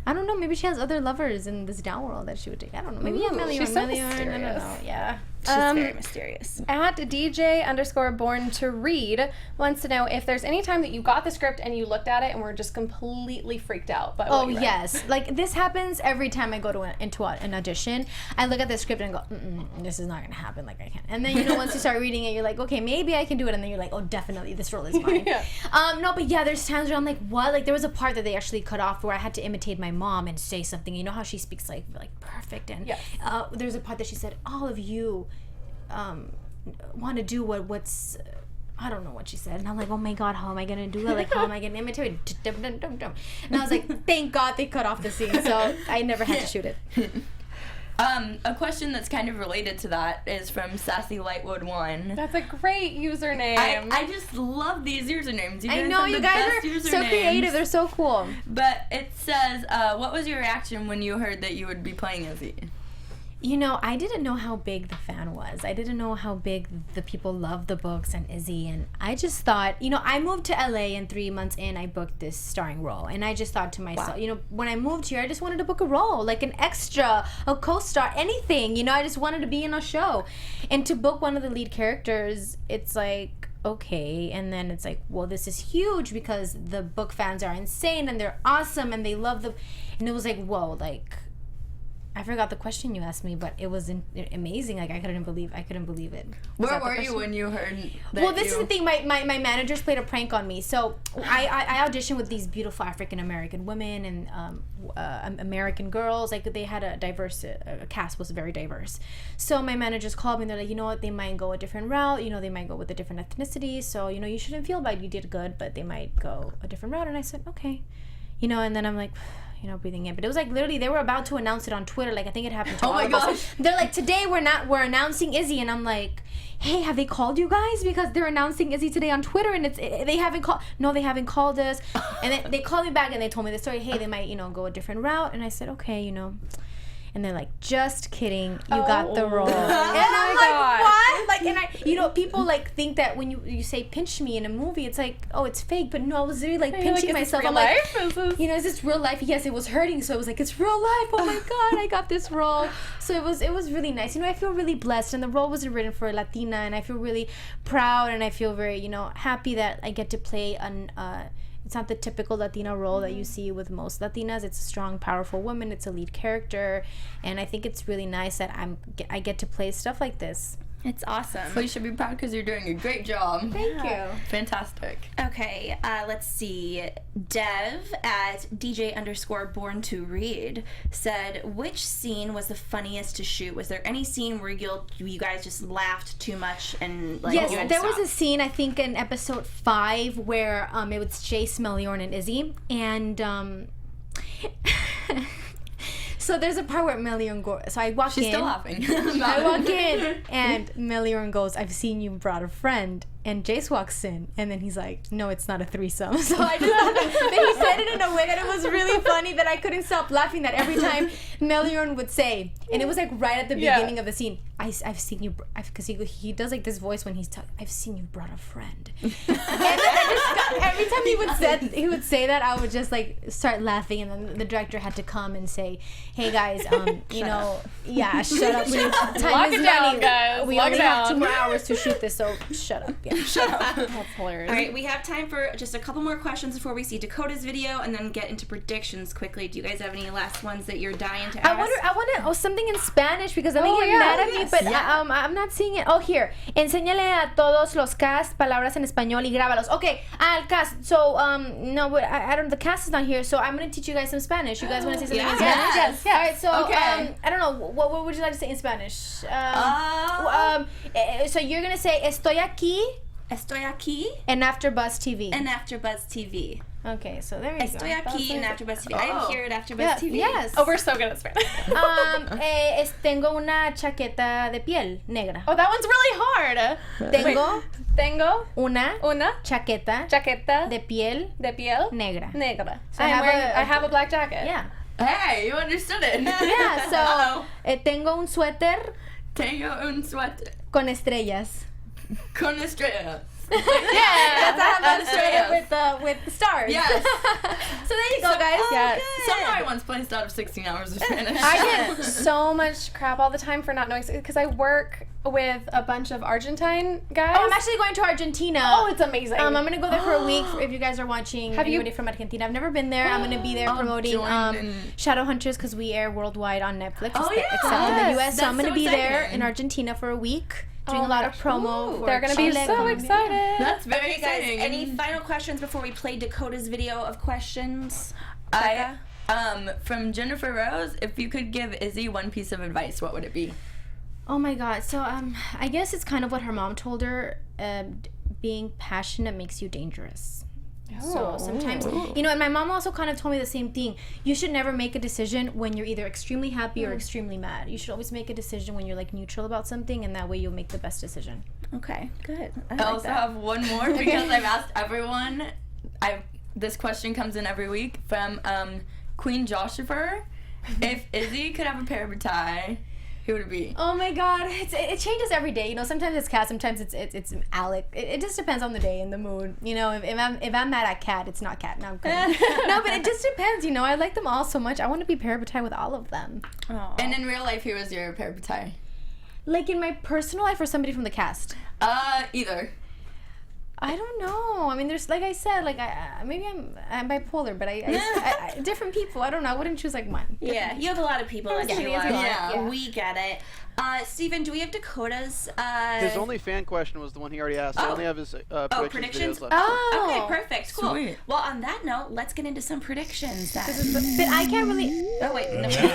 C: I don't know. Maybe she has other lovers in this down world that she would take. I don't know. Maybe Meliorn.
E: she's so
C: I don't
E: mysterious.
C: know. Yeah.
B: She's very mysterious.
E: At DJ_born to read wants to know if there's any time that you got the script and you looked at it and were just completely freaked out by what
C: Oh
E: you read.
C: yes, like this happens every time I go to into an audition. I look at the script and go, this is not gonna happen. Like I can't. And then once you start reading it, you're like, okay, maybe I can do it. And then you're like, oh, definitely, this role is mine.
E: Yeah.
C: No, but yeah, there's times where I'm like, what? Like there was a part that they actually cut off where I had to imitate my mom and say something. You know how she speaks like perfect. And
E: Yes.
C: there's a part that she said, all of you want to do what's I don't know what she said, and I'm like, oh my god, how am I gonna do it? Like, how am I gonna imitate it? And I was like, thank God they cut off the scene, so I never had to shoot it.
D: A question that's kind of related to that is from Sassy Lightwood 1.
E: That's a great username.
D: I just love these usernames.
C: I know, you guys are so creative. They're so cool.
D: But it says, what was your reaction when you heard that you would be playing Izzy?
C: You know, I didn't know how big the fan was. I didn't know how big the people loved the books and Izzy. And I just thought, I moved to LA and 3 months in, I booked this starring role. And I just thought to myself, when I moved here, I just wanted to book a role, like an extra, a co-star, anything. I just wanted to be in a show. And to book one of the lead characters, it's like, okay. And then it's like, well, this is huge because the book fans are insane and they're awesome and they love and it was like, whoa, like, I forgot the question you asked me, but it was amazing. Like, I couldn't believe it.
D: Where were you when you heard that?
C: Well, this is the thing. My managers played a prank on me. So I auditioned with these beautiful African American women and American girls. Like, they had a diverse cast, was very diverse. So my managers called me and they're like, you know what, they might go a different route. You know, they might go with a different ethnicity. So, you know, you shouldn't feel bad. You did good, but they might go a different route. And I said, okay. You know, and then I'm like, you know, breathing in. But it was like literally they were about to announce it on Twitter. Like, I think it happened to all of us. They're like, today we're announcing Izzy, and I'm like, hey, have they called you guys? Because they're announcing Izzy today on Twitter, and they haven't called. No, they haven't called us. And then they called me back and they told me the story. Hey, they might, you know, go a different route. And I said, okay, you know. And they're like, just kidding, you got the role. And I'm like, what? Like, and you know, people like think that when you say pinch me in a movie, it's like, oh, it's fake. But no, I was really like pinching myself. I'm like, you know, is this real life? Yes, it was hurting. So it was like, it's real life. Oh my God, I got this role. So it was really nice. You know, I feel really blessed. And the role was written for a Latina. And I feel really proud. And I feel very, you know, happy that I get to play it's not the typical Latina role that you see with most Latinas. It's a strong, powerful woman. It's a lead character. And I think it's really nice that I get to play stuff like this.
B: It's awesome.
D: Well, you should be proud because you're doing a great job.
C: Thank you.
D: Fantastic.
B: Okay, let's see. Dev at DJ_born to read said, which scene was the funniest to shoot? Was there any scene where you guys just laughed too much and like?
C: Yes, there was a scene I think in episode 5 where it was Chase, Meliorn, and Izzy, and so there's a part where Meliorn goes. So I walk in.
D: She's still laughing.
C: I walk in, and Meliorn goes, "I've seen you brought a friend." And Jace walks in, and then he's like, "No, it's not a threesome." So I just thought that he said it in a way that it was really funny that I couldn't stop laughing. That every time Meliorn would say, and it was like right at the beginning of the scene, I've seen you, because he does like this voice when he's talking. I've seen you brought a friend. And then every time he would say that, I would just like start laughing, and then the director had to come and say, "Hey guys, you know, shut up. Time is running,
E: guys.
C: We only have 2 more hours to shoot this, so shut up." Yeah.
B: Shut up.
E: That's hilarious.
B: All right, we have time for just a couple more questions before we see Dakota's video and then get into predictions quickly. Do you guys have any last ones that you're dying to ask?
C: I want something in Spanish because then they get mad at me, but I'm not seeing it. Oh, here. Enséñale a todos los cast palabras en español y grábalos. Okay, al cast. So, no, but I don't, the cast is not here, so I'm going to teach you guys some Spanish. You guys want to say something in Spanish?
E: Yes.
C: All right, so,
D: okay.
C: I don't know, what would you like to say in Spanish? So you're going to say, estoy aquí.
B: Estoy aquí.
C: And AFTERBUZZ TV.
B: And AFTERBUZZ TV.
C: Okay, so there you go.
B: Estoy aquí and AFTERBUZZ TV. I am here at AFTERBUZZ TV.
C: Yes.
E: Oh, we're so good at Spanish.
C: Tengo una chaqueta de piel negra.
E: Oh, that one's really hard. Tengo una
C: chaqueta
E: de piel negra.
C: So
E: I have a black jacket.
C: Yeah.
D: Hey, you understood it.
C: Yeah, so tengo un suéter
D: Tengo un suéter
C: con estrellas.
D: con estrellas.
C: Yeah, that's how with the stars.
D: Yes.
C: So there you go, guys.
E: Yes.
D: Somebody once placed out of 16 hours of Spanish.
E: I get so much crap all the time for not knowing, because I work with a bunch of Argentine guys.
C: Oh, I'm actually going to Argentina.
E: Oh, it's amazing.
C: I'm gonna go there for a week. If you guys are watching,
E: Have
C: anybody from Argentina, I've never been there. I'm gonna be there promoting Shadowhunters because we air worldwide on Netflix, except in the US. So I'm gonna be there in Argentina for a week. Doing a lot of promo. For
E: They're going to be
C: Chile,
E: so
C: Colombia.
E: excited.
D: That's very
B: Okay, guys,
D: exciting.
B: any final questions before we play Dakota's video of questions?
D: From Jennifer Rose, if you could give Izzy one piece of advice, what would it be?
C: Oh my God. So I guess it's kind of what her mom told her. Being passionate makes you dangerous. So sometimes, you know, and my mom also kind of told me the same thing. You should never make a decision when you're either extremely happy or extremely mad. You should always make a decision when you're like neutral about something, and that way you'll make the best decision.
B: Okay, good.
D: I also have one more because I've asked everyone. This question comes in every week from Queen Joshua. If Izzy could have a pair of tie, who would it be?
C: Oh my God, it changes every day. You know, sometimes it's Kat, sometimes it's Alec. It just depends on the day and the mood. You know, if I'm mad at Kat, it's not Kat. No, I'm kidding. No, but it just depends. You know, I like them all so much. I want to be pair of tie with all of them.
B: Aww.
D: And in real life, who was your pair of tie?
C: Like in my personal life or somebody from the cast?
D: Either.
C: I don't know. I mean, there's like I said, like maybe I'm bipolar, but I different people. I don't know. I wouldn't choose like one.
B: Yeah, you have a lot of people that you like.
C: Yeah.
B: We get it. Steven, do we have Dakota's?
G: His only fan question was the one he already asked. I only have his predictions videos left.
B: Okay, perfect. Cool.
D: Sweet.
B: Well, on that note, let's get into some predictions then.
C: But I can't really.
B: Oh, wait. No.
A: Your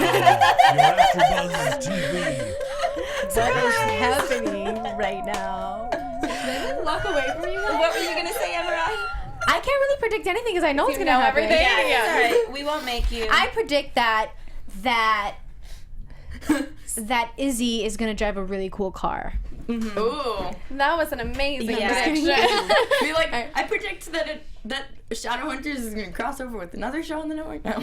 A: AfterBuzz TV.
C: What is happening right now?
E: Walk away from you.
B: What were you going to say, Emeraude?
C: I can't really predict anything because I know it's
E: You
C: gonna
E: know
C: happen.
E: everything.
B: Yeah,
E: Yeah.
B: it's all right. We won't make you.
C: I predict that Izzy is gonna drive a really cool car.
D: Ooh.
E: That was an amazing prediction.
D: I predict that Shadowhunters is gonna cross over with another show on the network.
E: Wait,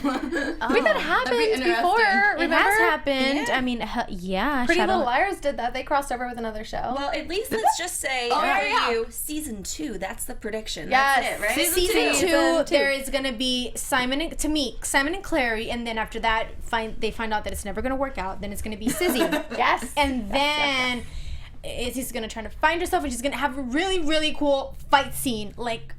E: that happened
D: interesting.
E: before.
C: It
E: Remember?
C: has happened.
B: Yeah.
C: I mean, yeah.
E: Pretty Little Liars did that. They crossed over with another show.
B: Well, at least let's just say
D: yeah.
B: you season 2. That's the prediction.
E: Yes.
B: That's it, right?
C: Season
E: Season
C: 2,
E: two.
C: there is gonna be Simon and Clary, and then after that, they find out that it's never gonna work out. Then it's gonna be Sizzy.
E: Yes.
C: And then Izzy's gonna try to find herself, and she's gonna have a really, really cool fight scene, like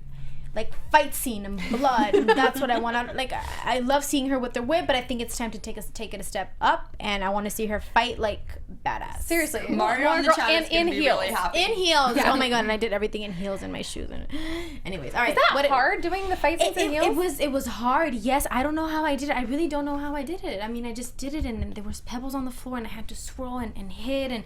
C: fight scene and blood. And that's what I want. Like, I love seeing her with her whip, but I think it's time to take it a step up, and I want to see her fight like badass.
E: Seriously.
D: Mario in the chat
E: and
D: is gonna
E: in
D: be
E: heels.
D: really happy.
C: In heels. Oh my god! And I did everything in heels and my shoes. And anyways, all right.
E: Is that hard doing the fight scenes in heels?
C: It was hard. Yes, I don't know how I did it. I really don't know how I did it. I mean, I just did it, and there was pebbles on the floor, and I had to swirl and hit, and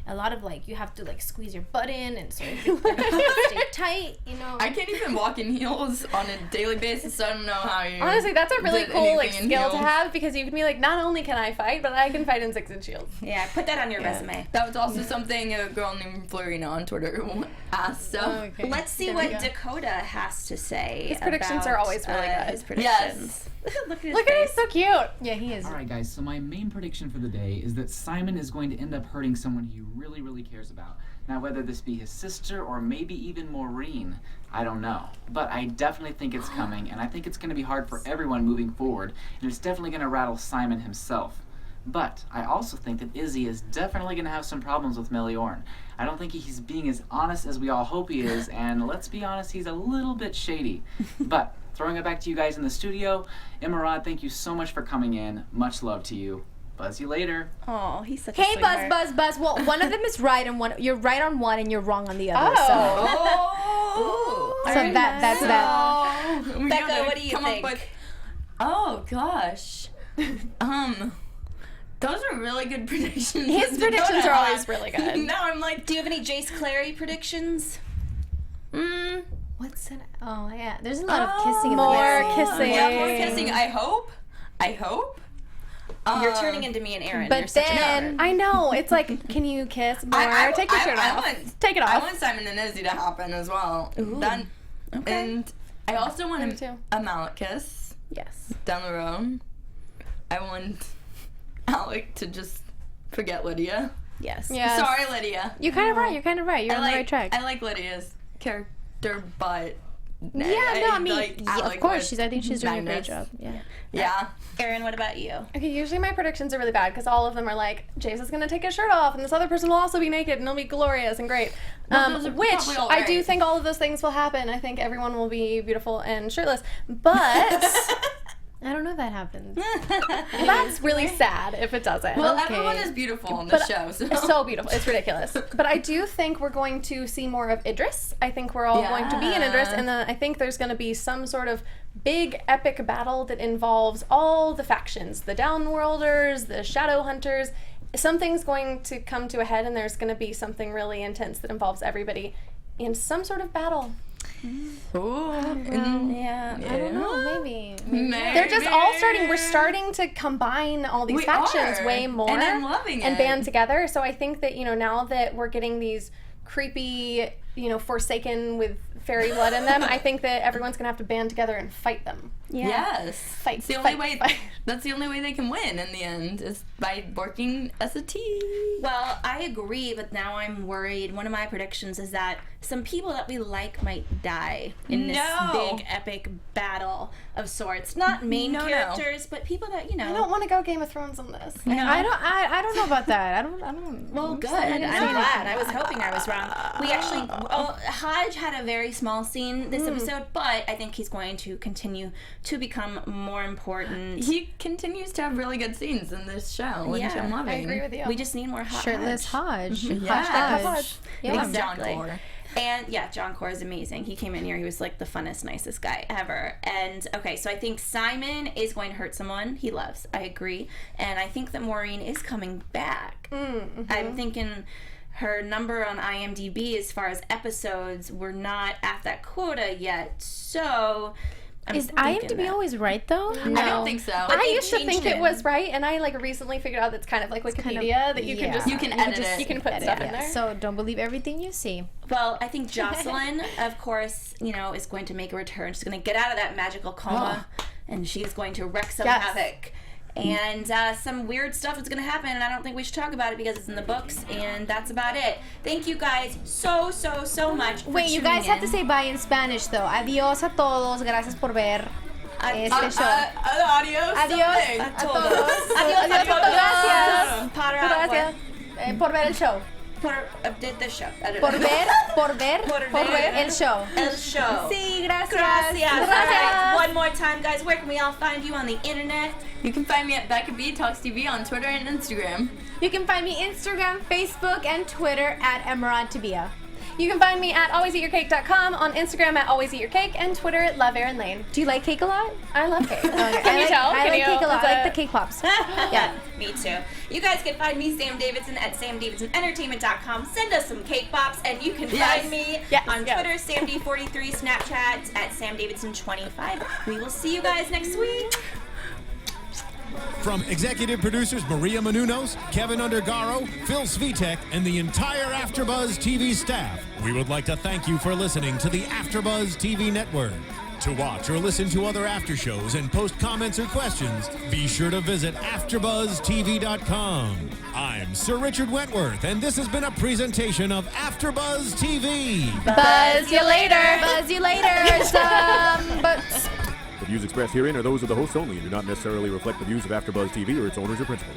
C: a lot of you have to squeeze your butt in, and so stay tight. You know.
D: I can't even walk in heels on a daily basis, so I don't know how you.
E: Honestly, that's a really
D: did
E: cool
D: anything in
E: skill to
D: heels.
E: have, because you can be not only can I fight, but I can fight in 6-inch heels.
B: Yeah, put that on your resume.
D: That was also something a girl named Florina on Twitter asked. So
B: Let's see what Dakota has to say.
E: His predictions
B: about,
E: are always really good.
B: His predictions. Look at his
E: Look at
B: face.
E: him, so cute.
C: Yeah, he is.
F: All right, guys. So my main prediction for the day is that Simon is going to end up hurting someone he really, really cares about. Now, whether this be his sister or maybe even Maureen, I don't know. But I definitely think it's coming, and I think it's going to be hard for everyone moving forward, and it's definitely going to rattle Simon himself. But I also think that Izzy is definitely going to have some problems with Meliorn. I don't think he's being as honest as we all hope he is, and let's be honest, he's a little bit shady. But throwing it back to you guys in the studio, Emeraude, thank you so much for coming in. Much love to you. Buzz you later.
B: Oh, he's such a
C: Hey,
B: sweetheart.
C: Buzz. Well, one of them is right, and you're right on one, and you're wrong on the other.
D: Oh.
C: So that's that.
D: We
B: Becca,
D: gotta
B: what do you
D: come up
B: think?
D: with- Oh gosh. Those are really good predictions.
E: His
D: that
E: predictions
D: Dakota
E: are
D: had.
E: always really good.
D: Now I'm like,
B: Do you have any Jace Clary predictions?
C: What's that? Oh yeah, there's a lot of kissing in the
E: more
C: mix.
E: kissing.
D: yeah, more kissing. I hope.
B: You're turning into me and Erin. You're
C: But
B: such a
C: then
E: I know. It's can you kiss more? Take your shirt off. Take it
D: I
E: off.
D: want Simon and Izzy to happen as well. Then, and I also want
E: Me too.
D: a Malik kiss
E: Yes.
D: down the road. I want Alec to just forget Lydia.
C: Yes.
E: Yes.
D: Sorry, Lydia.
C: You're kind of right. You're on the right track.
D: I like Lydia's character, but
C: I mean,
D: like
C: yeah, of
D: Alec
C: course,
D: with
C: I think she's doing a great
D: madness.
C: job. Yeah.
D: Yeah.
B: Erin, what about you?
E: Okay, usually my predictions are really bad because all of them are Jace is going to take his shirt off and this other person will also be naked and it'll be glorious and great.
D: Those are
E: Which
D: probably all
E: I do
D: right.
E: think all of those things will happen. I think everyone will be beautiful and shirtless. But
C: I don't know if that happens.
E: that's really sad if it doesn't.
D: Well,
C: Okay.
D: everyone is beautiful on the
E: But
D: show. So.
E: It's so beautiful. It's ridiculous. But I do think we're going to see more of Idris. I think we're all going to be in Idris. And then I think there's going to be some sort of big epic battle that involves all the factions. The Downworlders, the Shadowhunters. Something's going to come to a head and there's going to be something really intense that involves everybody in some sort of battle.
B: Yeah.
C: I don't know. Maybe.
E: They're just all starting. We're starting to combine all these
D: We
E: factions
D: are.
E: way more,
D: And I'm loving
E: and
D: it.
E: band together. So I think that now that we're getting these creepy, Forsaken with fairy blood in them, I think that everyone's gonna have to band together and fight them.
B: Yeah.
D: Yes.
E: Fight,
D: It's the only
E: fight,
D: way.
E: fight.
D: That's the only way they can win in the end is by working as a team.
B: Well, I agree, but now I'm worried. One of my predictions is that some people that we like might die in this big epic battle of sorts. Not main characters, but people that, you know.
E: I don't want to go Game of Thrones on this.
C: No. I don't know about that. I don't.
B: Well, good. I'm glad. I was hoping I was wrong. We actually, Hodge had a very small scene this episode, but I think he's going to continue to become more important.
D: He continues to have really good scenes in this show, which I'm loving.
E: I agree with you.
B: We just need more
C: Shirtless Hodge.
B: Hodge.
C: Yeah.
B: Exactly. And yeah, John Core is amazing. He came in here, he was like the funnest, nicest guy ever. And okay, so I think Simon is going to hurt someone he loves. I agree. And I think that Maureen is coming back. I'm thinking her number on IMDb as far as episodes, we're not at that quota yet. So
C: is IMDb always right though?
D: No. I don't think so.
E: But I used to think it was right, and I like recently figured out that's kind of like Wikipedia, that you can just
D: edit it.
E: You can put stuff in there.
C: So don't believe everything you see.
B: Well, I think Jocelyn, of course, you know, is going to make a return. She's going to get out of that magical coma, and she's going to wreak some havoc. And some weird stuff is going to happen, and I don't think we should talk about it because it's in the books, and that's about it. Thank you guys so much for
C: Wait, you guys have to say bye in Spanish, though. Adiós a todos. Gracias por ver este show.
D: Adiós.
C: Adiós a todos.
B: Adiós a todos.
C: Gracias por ver el show.
B: Por the show.
C: Por ver el show.
B: El show.
C: Sí, gracias.
B: All right, one more time, guys. Where can we all find you on the internet?
D: You can find me at Becca B Talks TV on Twitter and Instagram.
C: You can find me Instagram, Facebook, and Twitter at Emeraude Toubia.
E: You can find me at alwayseatyourcake.com, on Instagram at alwayseatyourcake, and Twitter at Erin Lane.
C: Do you like cake a lot?
E: I love cake.
C: Can you tell? I like cake a lot. I like the cake pops.
B: Yeah, me too. You guys can find me, Sam Davidson, at samdavidsonentertainment.com. Send us some cake pops, and you can find me on Twitter, SamD43, Snapchat at SamDavidson25. We will see you guys next week.
A: From executive producers Maria Menounos, Kevin Undergaro, Phil Svitek, and the entire AfterBuzz TV staff, we would like to thank you for listening to the AfterBuzz TV network. To watch or listen to other after shows and post comments or questions, be sure to visit AfterBuzzTV.com. I'm Sir Richard Wentworth, and this has been a presentation of AfterBuzz TV.
E: Buzz you later.
C: Buzz you later. Butts.
H: The views expressed herein are those of the hosts only and do not necessarily reflect the views of AfterBuzz TV or its owners or principals.